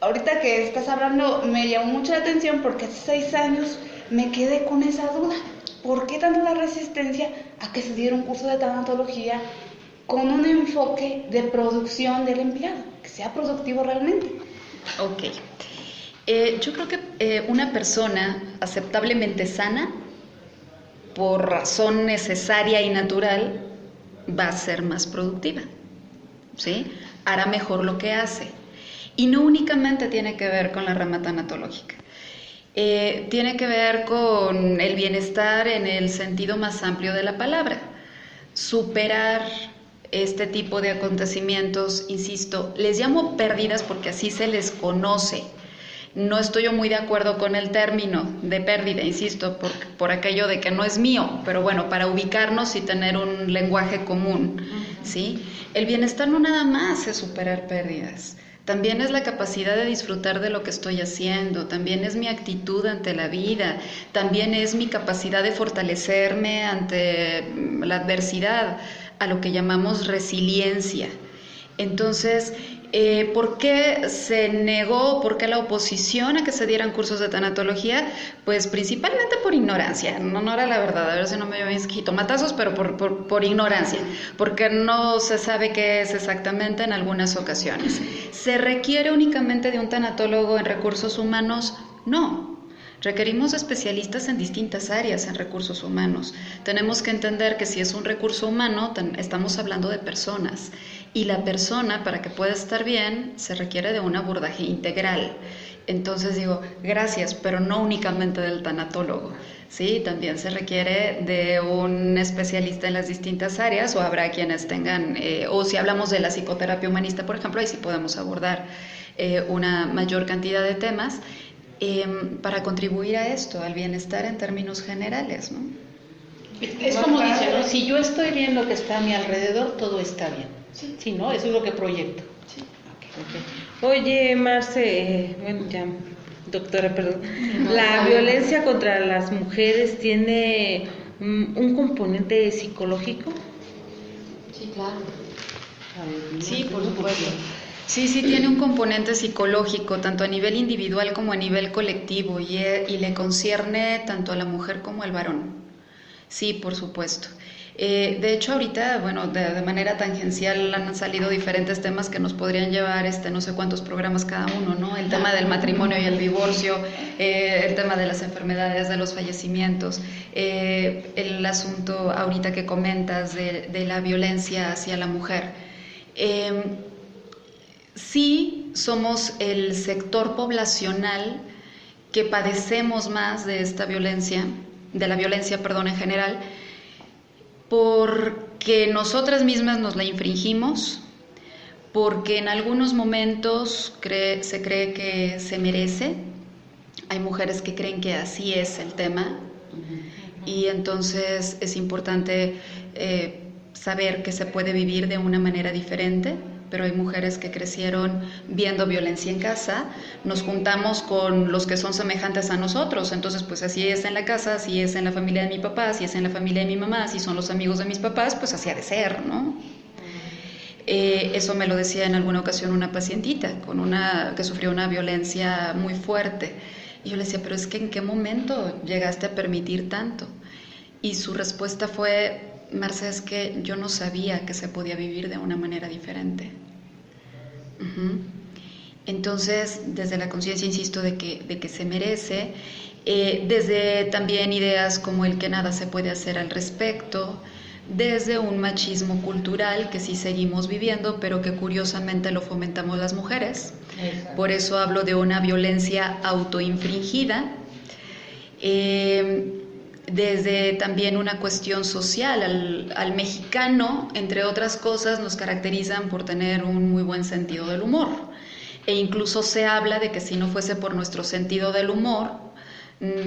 ahorita que estás hablando me llamó mucho la atención, porque hace 6 años me quedé con esa duda. ¿Por qué tanto la resistencia a que se diera un curso de tanatología con un enfoque de producción del empleado, que sea productivo realmente? Ok. Yo creo que una persona aceptablemente sana, por razón necesaria y natural, va a ser más productiva, ¿sí? Hará mejor lo que hace. Y no únicamente tiene que ver con la rama tanatológica. Tiene que ver con el bienestar en el sentido más amplio de la palabra. Superar este tipo de acontecimientos, insisto, les llamo pérdidas porque así se les conoce. No estoy yo muy de acuerdo con el término de pérdida, insisto, por aquello de que no es mío, pero bueno, para ubicarnos y tener un lenguaje común, ¿sí? El bienestar no nada más es superar pérdidas, también es la capacidad de disfrutar de lo que estoy haciendo, también es mi actitud ante la vida, también es mi capacidad de fortalecerme ante la adversidad, a lo que llamamos resiliencia. Entonces, ¿por qué se negó, por qué la oposición a que se dieran cursos de tanatología? Pues principalmente por ignorancia, no era la verdad, a ver si no me llevo mis jitomatazos, pero por ignorancia, porque no se sabe qué es exactamente en algunas ocasiones. ¿Se requiere únicamente de un tanatólogo en recursos humanos? No. Requerimos especialistas en distintas áreas en recursos humanos. Tenemos que entender que si es un recurso humano, estamos hablando de personas. Y la persona, para que pueda estar bien, se requiere de un abordaje integral. Entonces digo, gracias, pero no únicamente del tanatólogo, ¿sí? También se requiere de un especialista en las distintas áreas, o habrá quienes tengan, o si hablamos de la psicoterapia humanista, por ejemplo, ahí sí podemos abordar una mayor cantidad de temas, para contribuir a esto, al bienestar en términos generales, ¿no? Es como dice, ¿no? Si yo estoy bien lo que está a mi alrededor, todo está bien. Sí, ¿no? Eso es lo que proyecto. Sí. Okay. Oye, Marce, bueno, ya, doctora, perdón. ¿La violencia contra las mujeres tiene un componente psicológico? Sí, claro. Sí, por supuesto. Sí, tiene un componente psicológico, tanto a nivel individual como a nivel colectivo, y le concierne tanto a la mujer como al varón. Sí, por supuesto. De hecho, ahorita, bueno, de manera tangencial han salido diferentes temas que nos podrían llevar no sé cuántos programas cada uno, ¿no? El tema del matrimonio y el divorcio, el tema de las enfermedades, de los fallecimientos, el asunto ahorita que comentas de la violencia hacia la mujer. Sí somos el sector poblacional que padecemos más de esta violencia, de la violencia, en general, porque nosotras mismas nos la infringimos, porque en algunos momentos se cree que se merece. Hay mujeres que creen que así es el tema, y entonces es importante saber que se puede vivir de una manera diferente, pero hay mujeres que crecieron viendo violencia en casa. Nos juntamos con los que son semejantes a nosotros, entonces pues así es en la casa, así es en la familia de mi papá, así es en la familia de mi mamá, así son los amigos de mis papás, pues así ha de ser, ¿no? Eso me lo decía en alguna ocasión una pacientita que sufrió una violencia muy fuerte, y yo le decía, pero es que ¿en qué momento llegaste a permitir tanto? Y su respuesta fue, Marce, es que yo no sabía que se podía vivir de una manera diferente. Entonces, desde la conciencia, insisto, de que se merece, desde también ideas como el que nada se puede hacer al respecto, desde un machismo cultural que sí seguimos viviendo, pero que curiosamente lo fomentamos las mujeres. Exacto. Por eso hablo de una violencia autoinfringida. Desde también una cuestión social, al mexicano, entre otras cosas, nos caracterizan por tener un muy buen sentido del humor, e incluso se habla de que si no fuese por nuestro sentido del humor,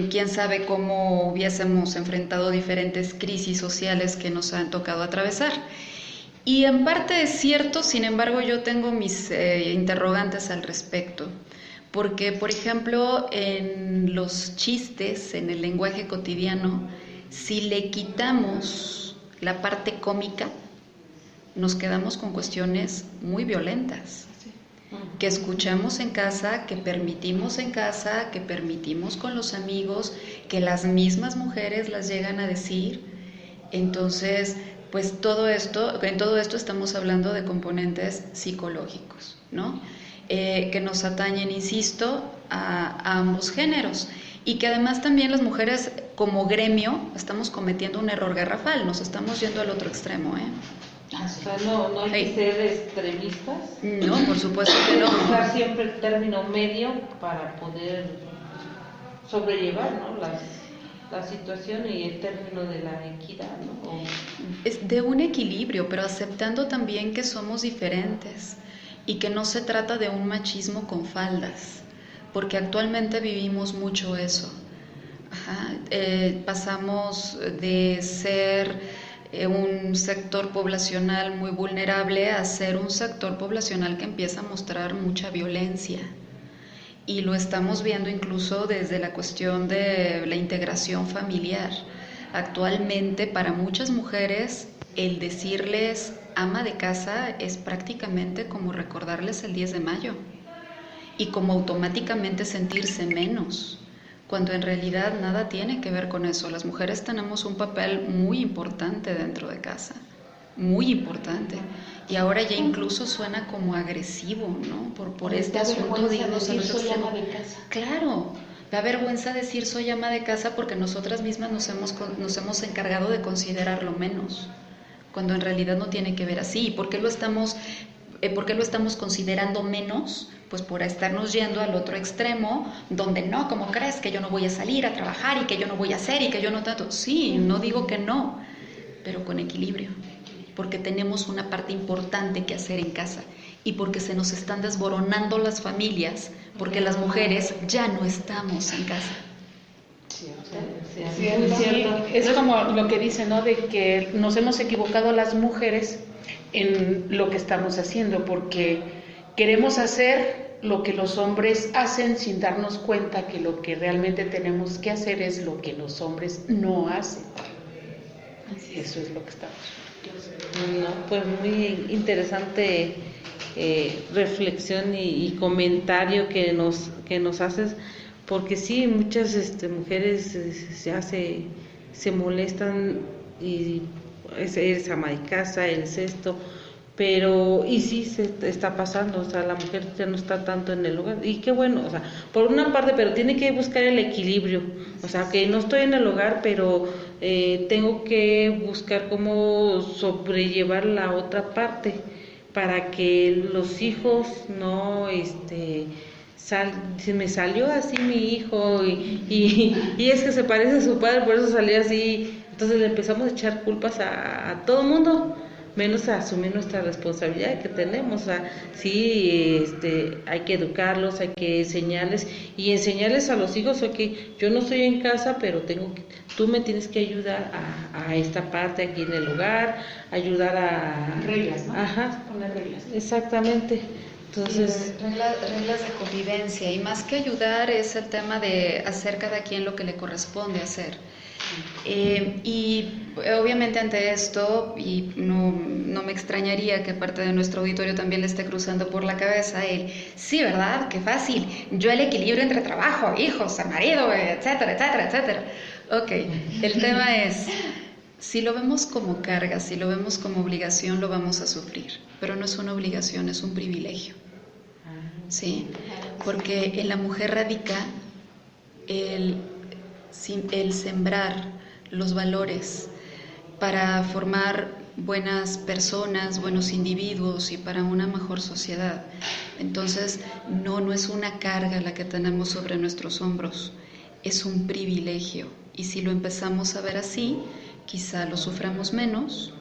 quién sabe cómo hubiésemos enfrentado diferentes crisis sociales que nos han tocado atravesar. Y en parte es cierto, sin embargo yo tengo mis interrogantes al respecto. Porque, por ejemplo, en los chistes, en el lenguaje cotidiano, si le quitamos la parte cómica, nos quedamos con cuestiones muy violentas, que escuchamos en casa, que permitimos en casa, que permitimos con los amigos, que las mismas mujeres las llegan a decir. Entonces, pues en todo esto estamos hablando de componentes psicológicos, ¿no? Que nos atañen, insisto, a ambos géneros, y que además también las mujeres como gremio estamos cometiendo un error garrafal, nos estamos yendo al otro extremo, O sea, no hay que ser extremistas. No, por supuesto que no. Usar siempre el término medio para poder sobrellevar, ¿no?, la situación, y el término de la equidad, ¿no? Es de un equilibrio, pero aceptando también que somos diferentes. Y que no se trata de un machismo con faldas, porque actualmente vivimos mucho eso. Pasamos de ser un sector poblacional muy vulnerable a ser un sector poblacional que empieza a mostrar mucha violencia. Y lo estamos viendo incluso desde la cuestión de la integración familiar. Actualmente, para muchas mujeres, el decirles ama de casa es prácticamente como recordarles el 10 de mayo y como automáticamente sentirse menos, cuando en realidad nada tiene que ver con eso. Las mujeres tenemos un papel muy importante dentro de casa, muy importante, y ahora ya incluso suena como agresivo, ¿no? Por este asunto de irnos a los extremos. Claro, da vergüenza decir soy ama de casa porque nosotras mismas nos hemos encargado de considerarlo menos, cuando en realidad no tiene que ver así. ¿Por qué lo estamos considerando menos? Pues por estarnos yendo al otro extremo, donde no, ¿cómo crees que yo no voy a salir a trabajar y que yo no voy a hacer y que yo no tanto? Sí, no digo que no, pero con equilibrio, porque tenemos una parte importante que hacer en casa y porque se nos están desboronando las familias, porque las mujeres ya no estamos en casa. Sí, es como lo que dicen, ¿no?, de que nos hemos equivocado las mujeres en lo que estamos haciendo, porque queremos hacer lo que los hombres hacen sin darnos cuenta que lo que realmente tenemos que hacer es lo que los hombres no hacen. Eso es lo que estamos haciendo. No, pues muy interesante reflexión y comentario que nos haces, porque sí, muchas mujeres ya se molestan y eres ama de casa, eres esto, pero y sí se está pasando, o sea, la mujer ya no está tanto en el hogar, y qué bueno, o sea, por una parte, pero tiene que buscar el equilibrio, o sea, que no estoy en el hogar, pero tengo que buscar cómo sobrellevar la otra parte, para que los hijos no, se me salió así mi hijo y es que se parece a su padre, por eso salió así. Entonces le empezamos a echar culpas a todo el mundo, menos a asumir nuestra responsabilidad que tenemos. O sea, sí, hay que educarlos, hay que enseñarles y enseñarles a los hijos, yo no estoy en casa, pero tú me tienes que ayudar a esta parte aquí en el hogar, ayudar a... Reglas, ¿no? Ajá. Poner reglas. Exactamente. Entonces... Sí, reglas de convivencia, y más que ayudar es el tema de hacer cada quien lo que le corresponde hacer. Y obviamente ante esto, y no me extrañaría que parte de nuestro auditorio también le esté cruzando por la cabeza sí, ¿verdad? Qué fácil, yo el equilibrio entre trabajo, hijos, marido, etcétera, etcétera, etcétera. Ok, el tema es, si lo vemos como carga, si lo vemos como obligación, lo vamos a sufrir, pero no es una obligación, es un privilegio, ¿sí? Porque en la mujer radica el sembrar los valores para formar buenas personas, buenos individuos y para una mejor sociedad. Entonces, no es una carga la que tenemos sobre nuestros hombros, es un privilegio. Y si lo empezamos a ver así, quizá lo suframos menos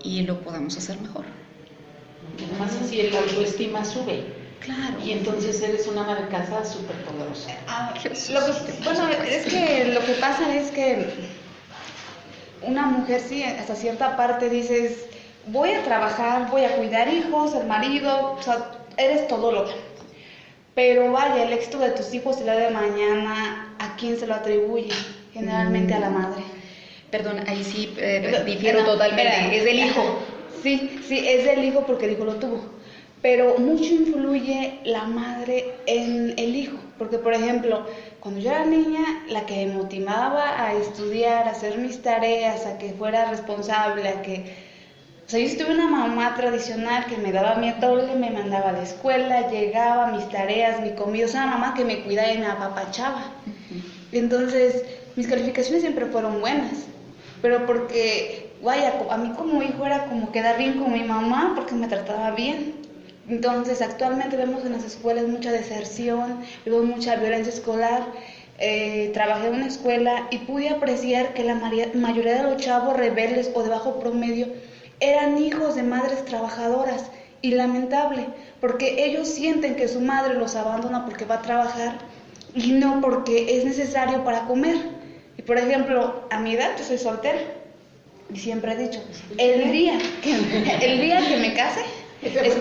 y lo podamos hacer mejor. Además, así el autoestima sube. Claro. Y entonces eres una ama de casa súper poderosa. Es que lo que pasa es que una mujer, sí, hasta cierta parte dices, voy a trabajar, voy a cuidar hijos, el marido, o sea, eres todo lo que. Pero vaya, el éxito de tus hijos el día de mañana, ¿a quién se lo atribuye? Generalmente a la madre. Perdón, ahí sí difiero totalmente, es del hijo. Sí, es del hijo porque el hijo lo tuvo. Pero mucho influye la madre en el hijo, porque por ejemplo, cuando yo era niña, la que me motivaba a estudiar, a hacer mis tareas, a que fuera responsable, o sea, yo tuve una mamá tradicional que me daba mi atole, me mandaba a la escuela, llegaba, mis tareas, mi comida, o sea, una mamá que me cuidaba y me apapachaba. Entonces, mis calificaciones siempre fueron buenas, pero porque, vaya, a mí como hijo era como quedar bien con mi mamá porque me trataba bien. Entonces, actualmente vemos en las escuelas mucha deserción, vemos mucha violencia escolar. Trabajé en una escuela y pude apreciar que la mayoría de los chavos rebeldes o de bajo promedio eran hijos de madres trabajadoras, y lamentable, porque ellos sienten que su madre los abandona porque va a trabajar y no porque es necesario para comer. Y por ejemplo, a mi edad yo soy soltera y siempre he dicho, el día que me case, es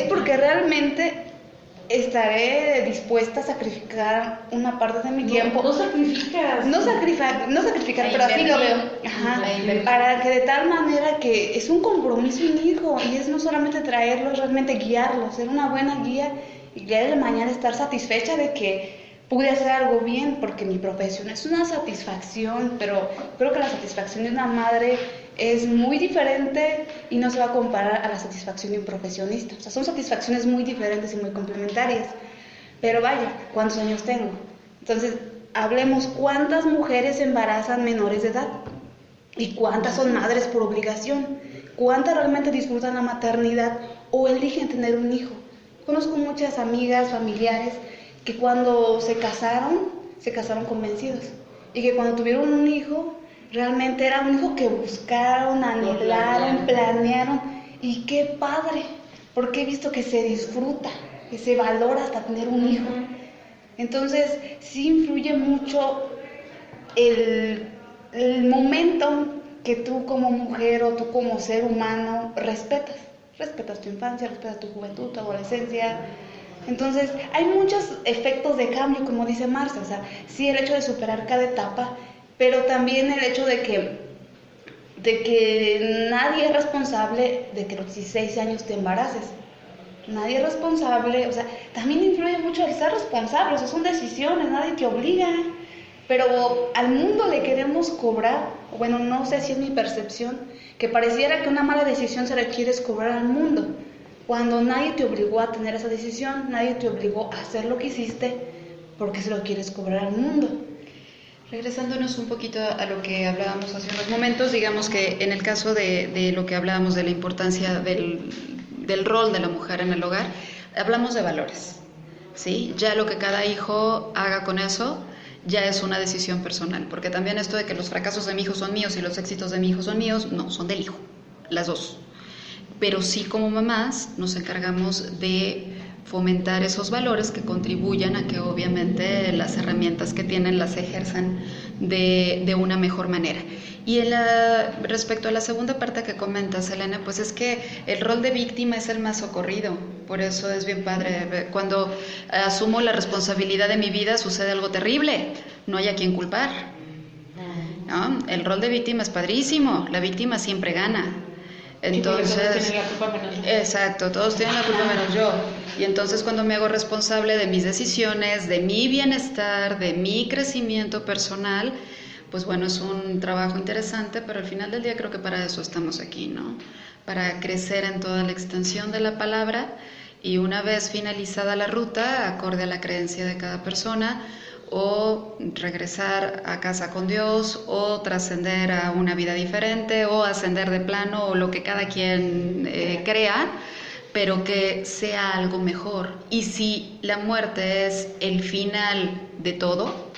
porque realmente estaré dispuesta a sacrificar una parte de mi tiempo. No sacrificar, pero así lo veo. Ajá, para que de tal manera que es un compromiso un hijo, y es no solamente traerlo, es realmente guiarlo, ser una buena guía, y ya de mañana estar satisfecha de que pude hacer algo bien, porque mi profesión es una satisfacción, pero creo que la satisfacción de una madre es muy diferente y no se va a comparar a la satisfacción de un profesionista. O sea, son satisfacciones muy diferentes y muy complementarias. Pero vaya, ¿cuántos años tengo? Entonces, hablemos cuántas mujeres embarazan menores de edad y cuántas son madres por obligación, cuántas realmente disfrutan la maternidad o eligen tener un hijo. Conozco muchas amigas, familiares que cuando se casaron convencidos, y que cuando tuvieron un hijo, realmente era un hijo que buscaron, anhelaron, planearon, y qué padre, porque he visto que se disfruta, que se valora hasta tener un hijo. Entonces, sí influye mucho el momento que tú como mujer o tú como ser humano respetas tu infancia, respetas tu juventud, tu adolescencia. Entonces, hay muchos efectos de cambio, como dice Marcia, o sea, sí el hecho de superar cada etapa, pero también el hecho de que nadie es responsable de que a los 16 años te embaraces. Nadie es responsable, o sea, también influye mucho el ser responsable, o sea, son decisiones, nadie te obliga, pero al mundo le queremos cobrar, bueno, no sé si es mi percepción, que pareciera que una mala decisión se le quiere cobrar al mundo, cuando nadie te obligó a tener esa decisión, nadie te obligó a hacer lo que hiciste, porque se lo quieres cobrar al mundo. Regresándonos un poquito a lo que hablábamos hace unos momentos, digamos que en el caso de lo que hablábamos de la importancia del rol de la mujer en el hogar, hablamos de valores, ¿sí? Ya lo que cada hijo haga con eso ya es una decisión personal, porque también esto de que los fracasos de mi hijo son míos y los éxitos de mi hijo son míos, no, son del hijo, las dos. Pero sí, como mamás nos encargamos de fomentar esos valores que contribuyan a que obviamente las herramientas que tienen las ejerzan de una mejor manera. Y respecto a la segunda parte que comentas, Elena, pues es que el rol de víctima es el más socorrido, por eso es bien padre. Cuando asumo la responsabilidad de mi vida sucede algo terrible, no hay a quien culpar, ¿no? El rol de víctima es padrísimo, la víctima siempre gana. Entonces, todos tienen la culpa menos yo. Exacto, todos tienen la culpa menos yo. Y entonces cuando me hago responsable de mis decisiones, de mi bienestar, de mi crecimiento personal, pues bueno, es un trabajo interesante, pero al final del día creo que para eso estamos aquí, ¿no? Para crecer en toda la extensión de la palabra y una vez finalizada la ruta, acorde a la creencia de cada persona, o regresar a casa con Dios, o trascender a una vida diferente, o ascender de plano, o lo que cada quien crea, pero que sea algo mejor. Y si la muerte es el final de todo,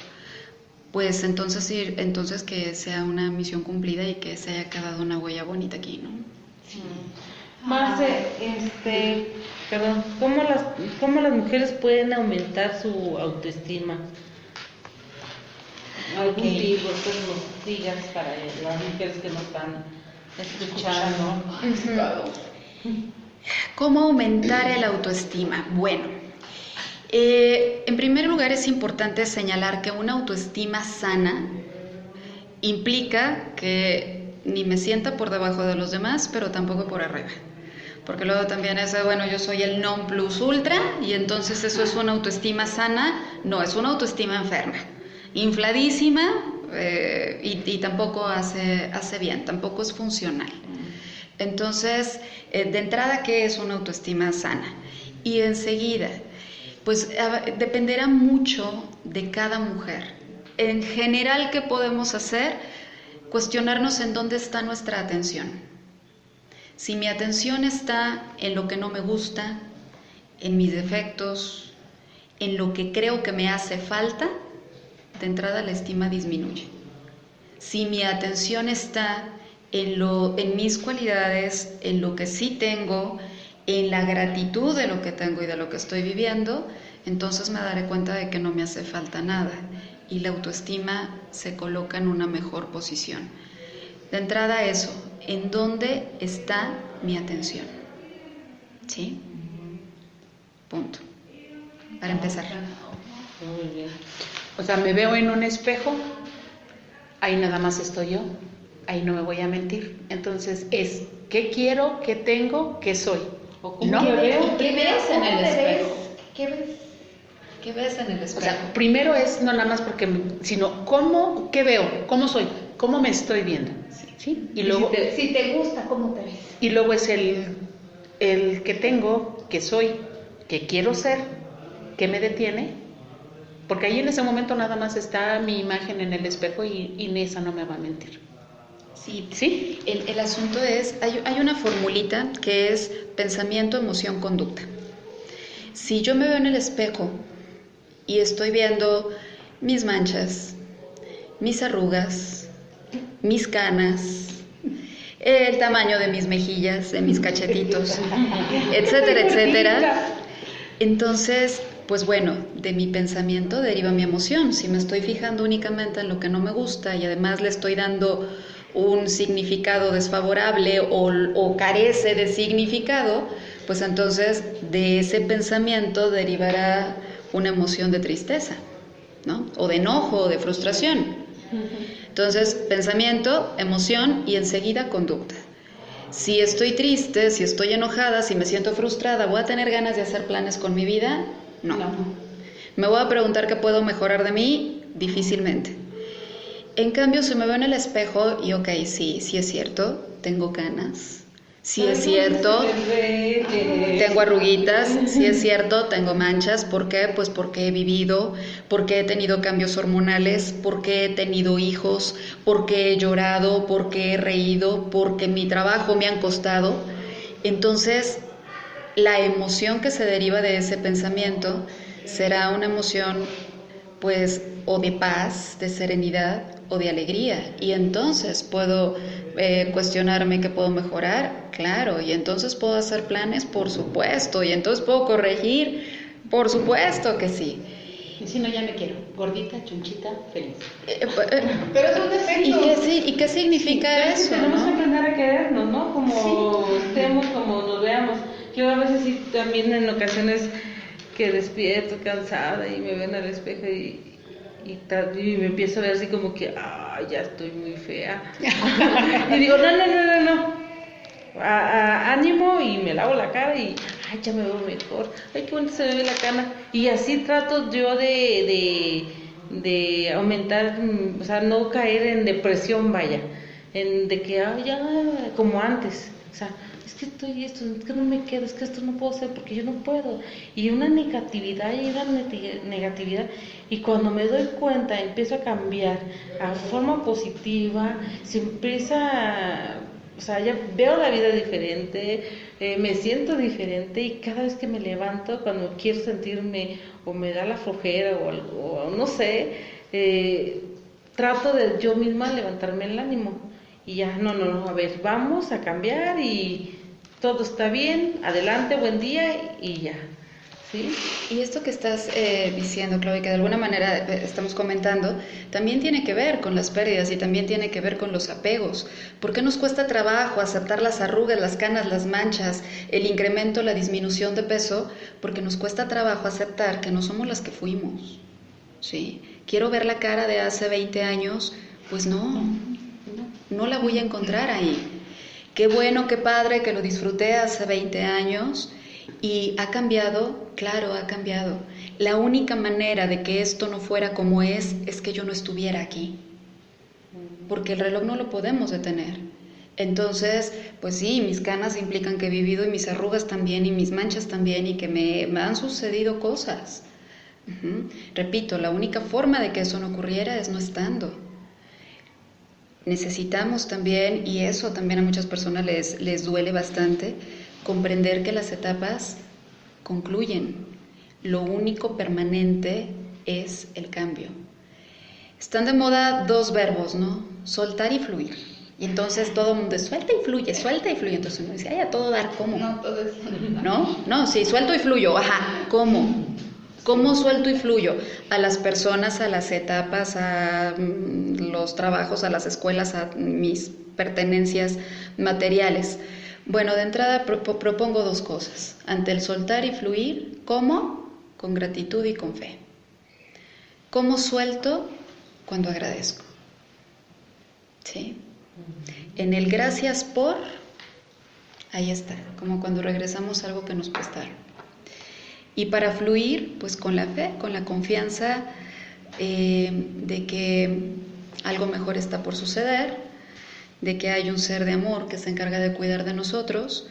pues entonces que sea una misión cumplida y que se haya quedado una huella bonita aquí, ¿no? Sí. Marce, perdón, ¿cómo las mujeres pueden aumentar su autoestima? ¿Algún tip que nos digas para las mujeres que nos están escuchando? ¿Cómo aumentar el autoestima? Bueno, en primer lugar es importante señalar que una autoestima sana implica que ni me sienta por debajo de los demás, pero tampoco por arriba. Porque luego también es, bueno, yo soy el non plus ultra y entonces eso es una autoestima sana. No, es una autoestima enferma, infladísima, y tampoco hace bien, tampoco es funcional. Entonces, de entrada, ¿qué es una autoestima sana? Y enseguida, pues dependerá mucho de cada mujer. En general, ¿qué podemos hacer? Cuestionarnos en dónde está nuestra atención. Si mi atención está en lo que no me gusta, en mis defectos, en lo que creo que me hace falta, de entrada la estima disminuye. Si mi atención está en mis cualidades, en lo que sí tengo, en la gratitud de lo que tengo y de lo que estoy viviendo, entonces me daré cuenta de que no me hace falta nada y la autoestima se coloca en una mejor posición. De entrada eso, ¿en dónde está mi atención? ¿Sí? Punto. Para empezar. Muy bien. O sea, me veo en un espejo, ahí nada más estoy yo, ahí no me voy a mentir. Entonces es, ¿qué quiero, qué tengo, qué soy? ¿No? ¿Qué ves en el espejo? ¿Qué ves en el espejo? O sea, primero es no nada más porque, sino cómo, qué veo, cómo soy, cómo me estoy viendo. ¿Sí? Y luego, Si te gusta, ¿cómo te ves? y luego es el que tengo, que soy, que quiero ser, que me detiene. Porque ahí en ese momento nada más está mi imagen en el espejo y Nessa no me va a mentir. Sí, ¿Sí? El asunto es, hay una formulita que es pensamiento, emoción, conducta. Si yo me veo en el espejo y estoy viendo mis manchas, mis arrugas, mis canas, el tamaño de mis mejillas, de mis cachetitos, etcétera, etcétera, entonces, pues bueno, de mi pensamiento deriva mi emoción. Si me estoy fijando únicamente en lo que no me gusta y además le estoy dando un significado desfavorable o carece de significado, pues entonces de ese pensamiento derivará una emoción de tristeza, ¿no? O de enojo, o de frustración. Entonces, pensamiento, emoción y enseguida conducta. Si estoy triste, si estoy enojada, si me siento frustrada, ¿voy a tener ganas de hacer planes con mi vida? No. ¿Me voy a preguntar qué puedo mejorar de mí? Difícilmente. En cambio, si me veo en el espejo y ok, sí es cierto, tengo canas, Sí es cierto, tengo arruguitas, sí es cierto, tengo manchas. ¿Por qué? Pues porque he vivido, porque he tenido cambios hormonales, porque he tenido hijos, porque he llorado, porque he reído, porque mi trabajo me han costado. Entonces, la emoción que se deriva de ese pensamiento será una emoción, pues, o de paz, de serenidad o de alegría. Y entonces puedo cuestionarme qué puedo mejorar, claro. Y entonces puedo hacer planes, por supuesto. Y entonces puedo corregir, por supuesto que sí. Y si no, ya me quiero. Gordita, chonchita, feliz. Pero es un defecto. ¿Y qué significa eso? Tenemos que ¿no? aprender a querernos, ¿no? Como estemos, como nos veamos. Yo a veces sí, también en ocasiones que despierto cansada y me ven al espejo y me empiezo a ver así como que, ya estoy muy fea. Y digo, no. Ánimo, y me lavo la cara y, ya me veo mejor. Ay, qué bonito se me ve la cana. Y así trato yo de aumentar, o sea, no caer en depresión, vaya. De que, ya, como antes. O sea, es que estoy esto, es que no me quedo, es que esto no puedo hacer porque yo no puedo. Y una negatividad, y cuando me doy cuenta, empiezo a cambiar a forma positiva, se empieza, o sea, ya veo la vida diferente, me siento diferente, y cada vez que me levanto, cuando quiero sentirme, o me da la flojera o algo, o no sé, trato de yo misma levantarme el ánimo. Y ya, no, a ver, vamos a cambiar y todo está bien, adelante, buen día y ya, ¿sí? Y esto que estás diciendo, Claudia, que de alguna manera estamos comentando, también tiene que ver con las pérdidas y también tiene que ver con los apegos. ¿Por qué nos cuesta trabajo aceptar las arrugas, las canas, las manchas, el incremento, la disminución de peso? Porque nos cuesta trabajo aceptar que no somos las que fuimos, ¿sí? Quiero ver la cara de hace 20 años, pues no la voy a encontrar ahí. Qué bueno, qué padre que lo disfruté hace 20 años y ha cambiado, claro, ha cambiado. La única manera de que esto no fuera como es que yo no estuviera aquí, porque el reloj no lo podemos detener. Entonces, pues sí, mis canas implican que he vivido, y mis arrugas también, y mis manchas también, y que me han sucedido cosas. Repito, la única forma de que eso no ocurriera es no estando. Necesitamos también, y eso también a muchas personas les duele bastante, comprender que las etapas concluyen. Lo único permanente es el cambio. Están de moda 2 verbos, ¿no? Soltar y fluir. Y entonces todo el mundo suelta y fluye. Entonces uno dice, a todo dar, ¿cómo? No, todo es... No, sí, suelto y fluyo. Ajá, ¿cómo? ¿Cómo suelto y fluyo? A las personas, a las etapas, a los trabajos, a las escuelas, a mis pertenencias materiales. Bueno, de entrada propongo 2 cosas. Ante el soltar y fluir, ¿cómo? Con gratitud y con fe. ¿Cómo suelto? Cuando agradezco. ¿Sí? En el gracias por, ahí está, como cuando regresamos a algo que nos prestaron. Y para fluir, pues con la fe, con la confianza de que algo mejor está por suceder, de que hay un ser de amor que se encarga de cuidar de nosotros,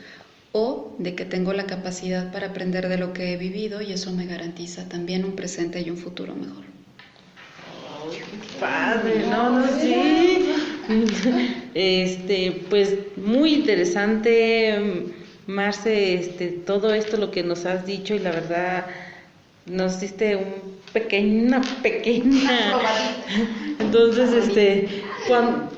o de que tengo la capacidad para aprender de lo que he vivido, y eso me garantiza también un presente y un futuro mejor. Padre, sí. Pues muy interesante, Marce, todo esto lo que nos has dicho, y la verdad nos diste una pequeña. Entonces, cuando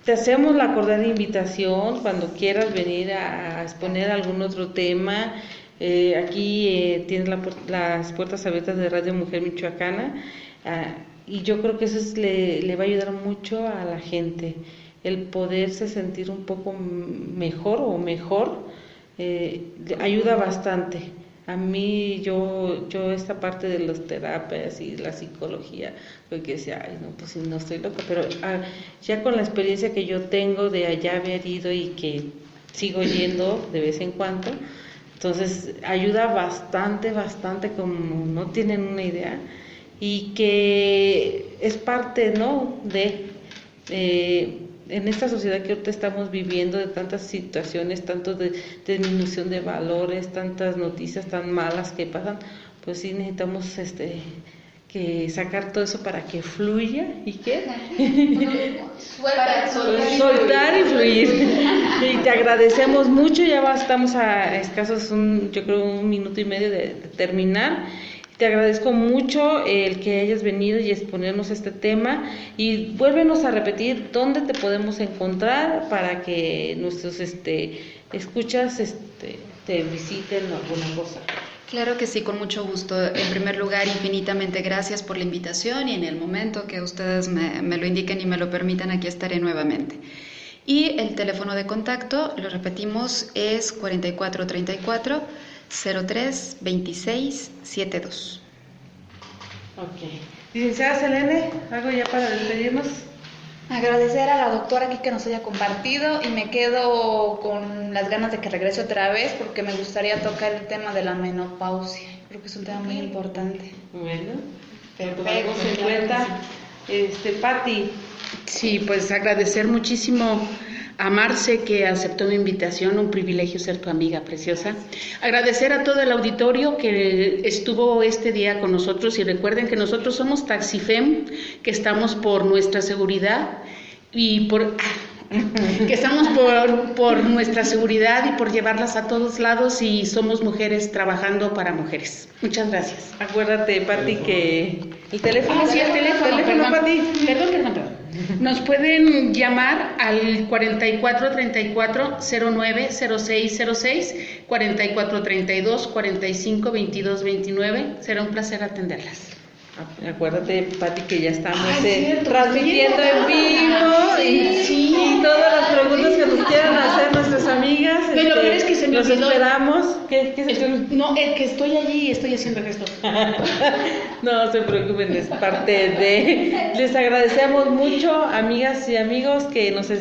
te hacemos la cordial invitación, cuando quieras venir a exponer algún otro tema, aquí tienes las puertas abiertas de Radio Mujer Michoacana, y yo creo que eso le va a ayudar mucho a la gente, el poderse sentir un poco mejor, ayuda bastante. A mí, yo esta parte de las terapias y la psicología, porque decía, no, pues si no estoy loca, pero ya con la experiencia que yo tengo de allá haber ido y que sigo yendo de vez en cuando, entonces ayuda bastante, como no tienen una idea, y que es parte, ¿no?, de en esta sociedad que ahorita estamos viviendo, de tantas situaciones, tanto de disminución de valores, tantas noticias tan malas que pasan, pues sí necesitamos que sacar todo eso para que fluya y que soltar y fluir. Y te agradecemos mucho, ya estamos a escasos yo creo 1 minuto y medio de terminar. Te agradezco mucho el que hayas venido y exponernos este tema, y vuélvenos a repetir dónde te podemos encontrar para que nuestros escuchas te visiten o alguna cosa. Claro que sí, con mucho gusto. En primer lugar, infinitamente gracias por la invitación, y en el momento que ustedes me lo indiquen y me lo permitan, aquí estaré nuevamente. Y el teléfono de contacto, lo repetimos, es 4434 03 26 72. Ok. Licenciada Selene, ¿algo ya para despedirnos? Agradecer a la doctora aquí que nos haya compartido, y me quedo con las ganas de que regrese otra vez porque me gustaría tocar el tema de la menopausia. Creo que es un tema muy importante. Bueno, perfecto. En cuenta. Pati. Sí, pues agradecer muchísimo a Marce, que aceptó mi invitación, un privilegio ser tu amiga preciosa. Agradecer a todo el auditorio que estuvo este día con nosotros, y recuerden que nosotros somos Taxifem, que estamos por nuestra seguridad y que estamos por nuestra seguridad y por llevarlas a todos lados, y somos mujeres trabajando para mujeres. Muchas gracias. Acuérdate, Pati, que el teléfono. Sí, el teléfono, perdón, Pati. Perdón. Nos pueden llamar al 4434 09 0606, 4432 45 22 29. Será un placer atenderlas. Acuérdate, Pati, que ya estamos Cierto, transmitiendo en vivo, y todas las preguntas que nos quieran hacer nuestras amigas, Pero lo peor es que se me los olvidó. esperamos. ¿Qué se No, el que estoy allí y estoy haciendo esto. No se preocupen, es parte de... Les agradecemos mucho, amigas y amigos, que nos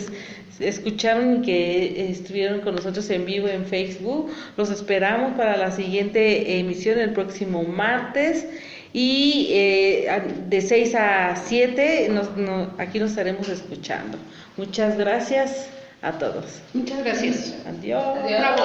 escucharon y que estuvieron con nosotros en vivo en Facebook. Los esperamos para la siguiente emisión el próximo martes, y de 6 a 7 aquí nos estaremos escuchando. Muchas gracias a todos. Muchas gracias. Adiós. Bravo.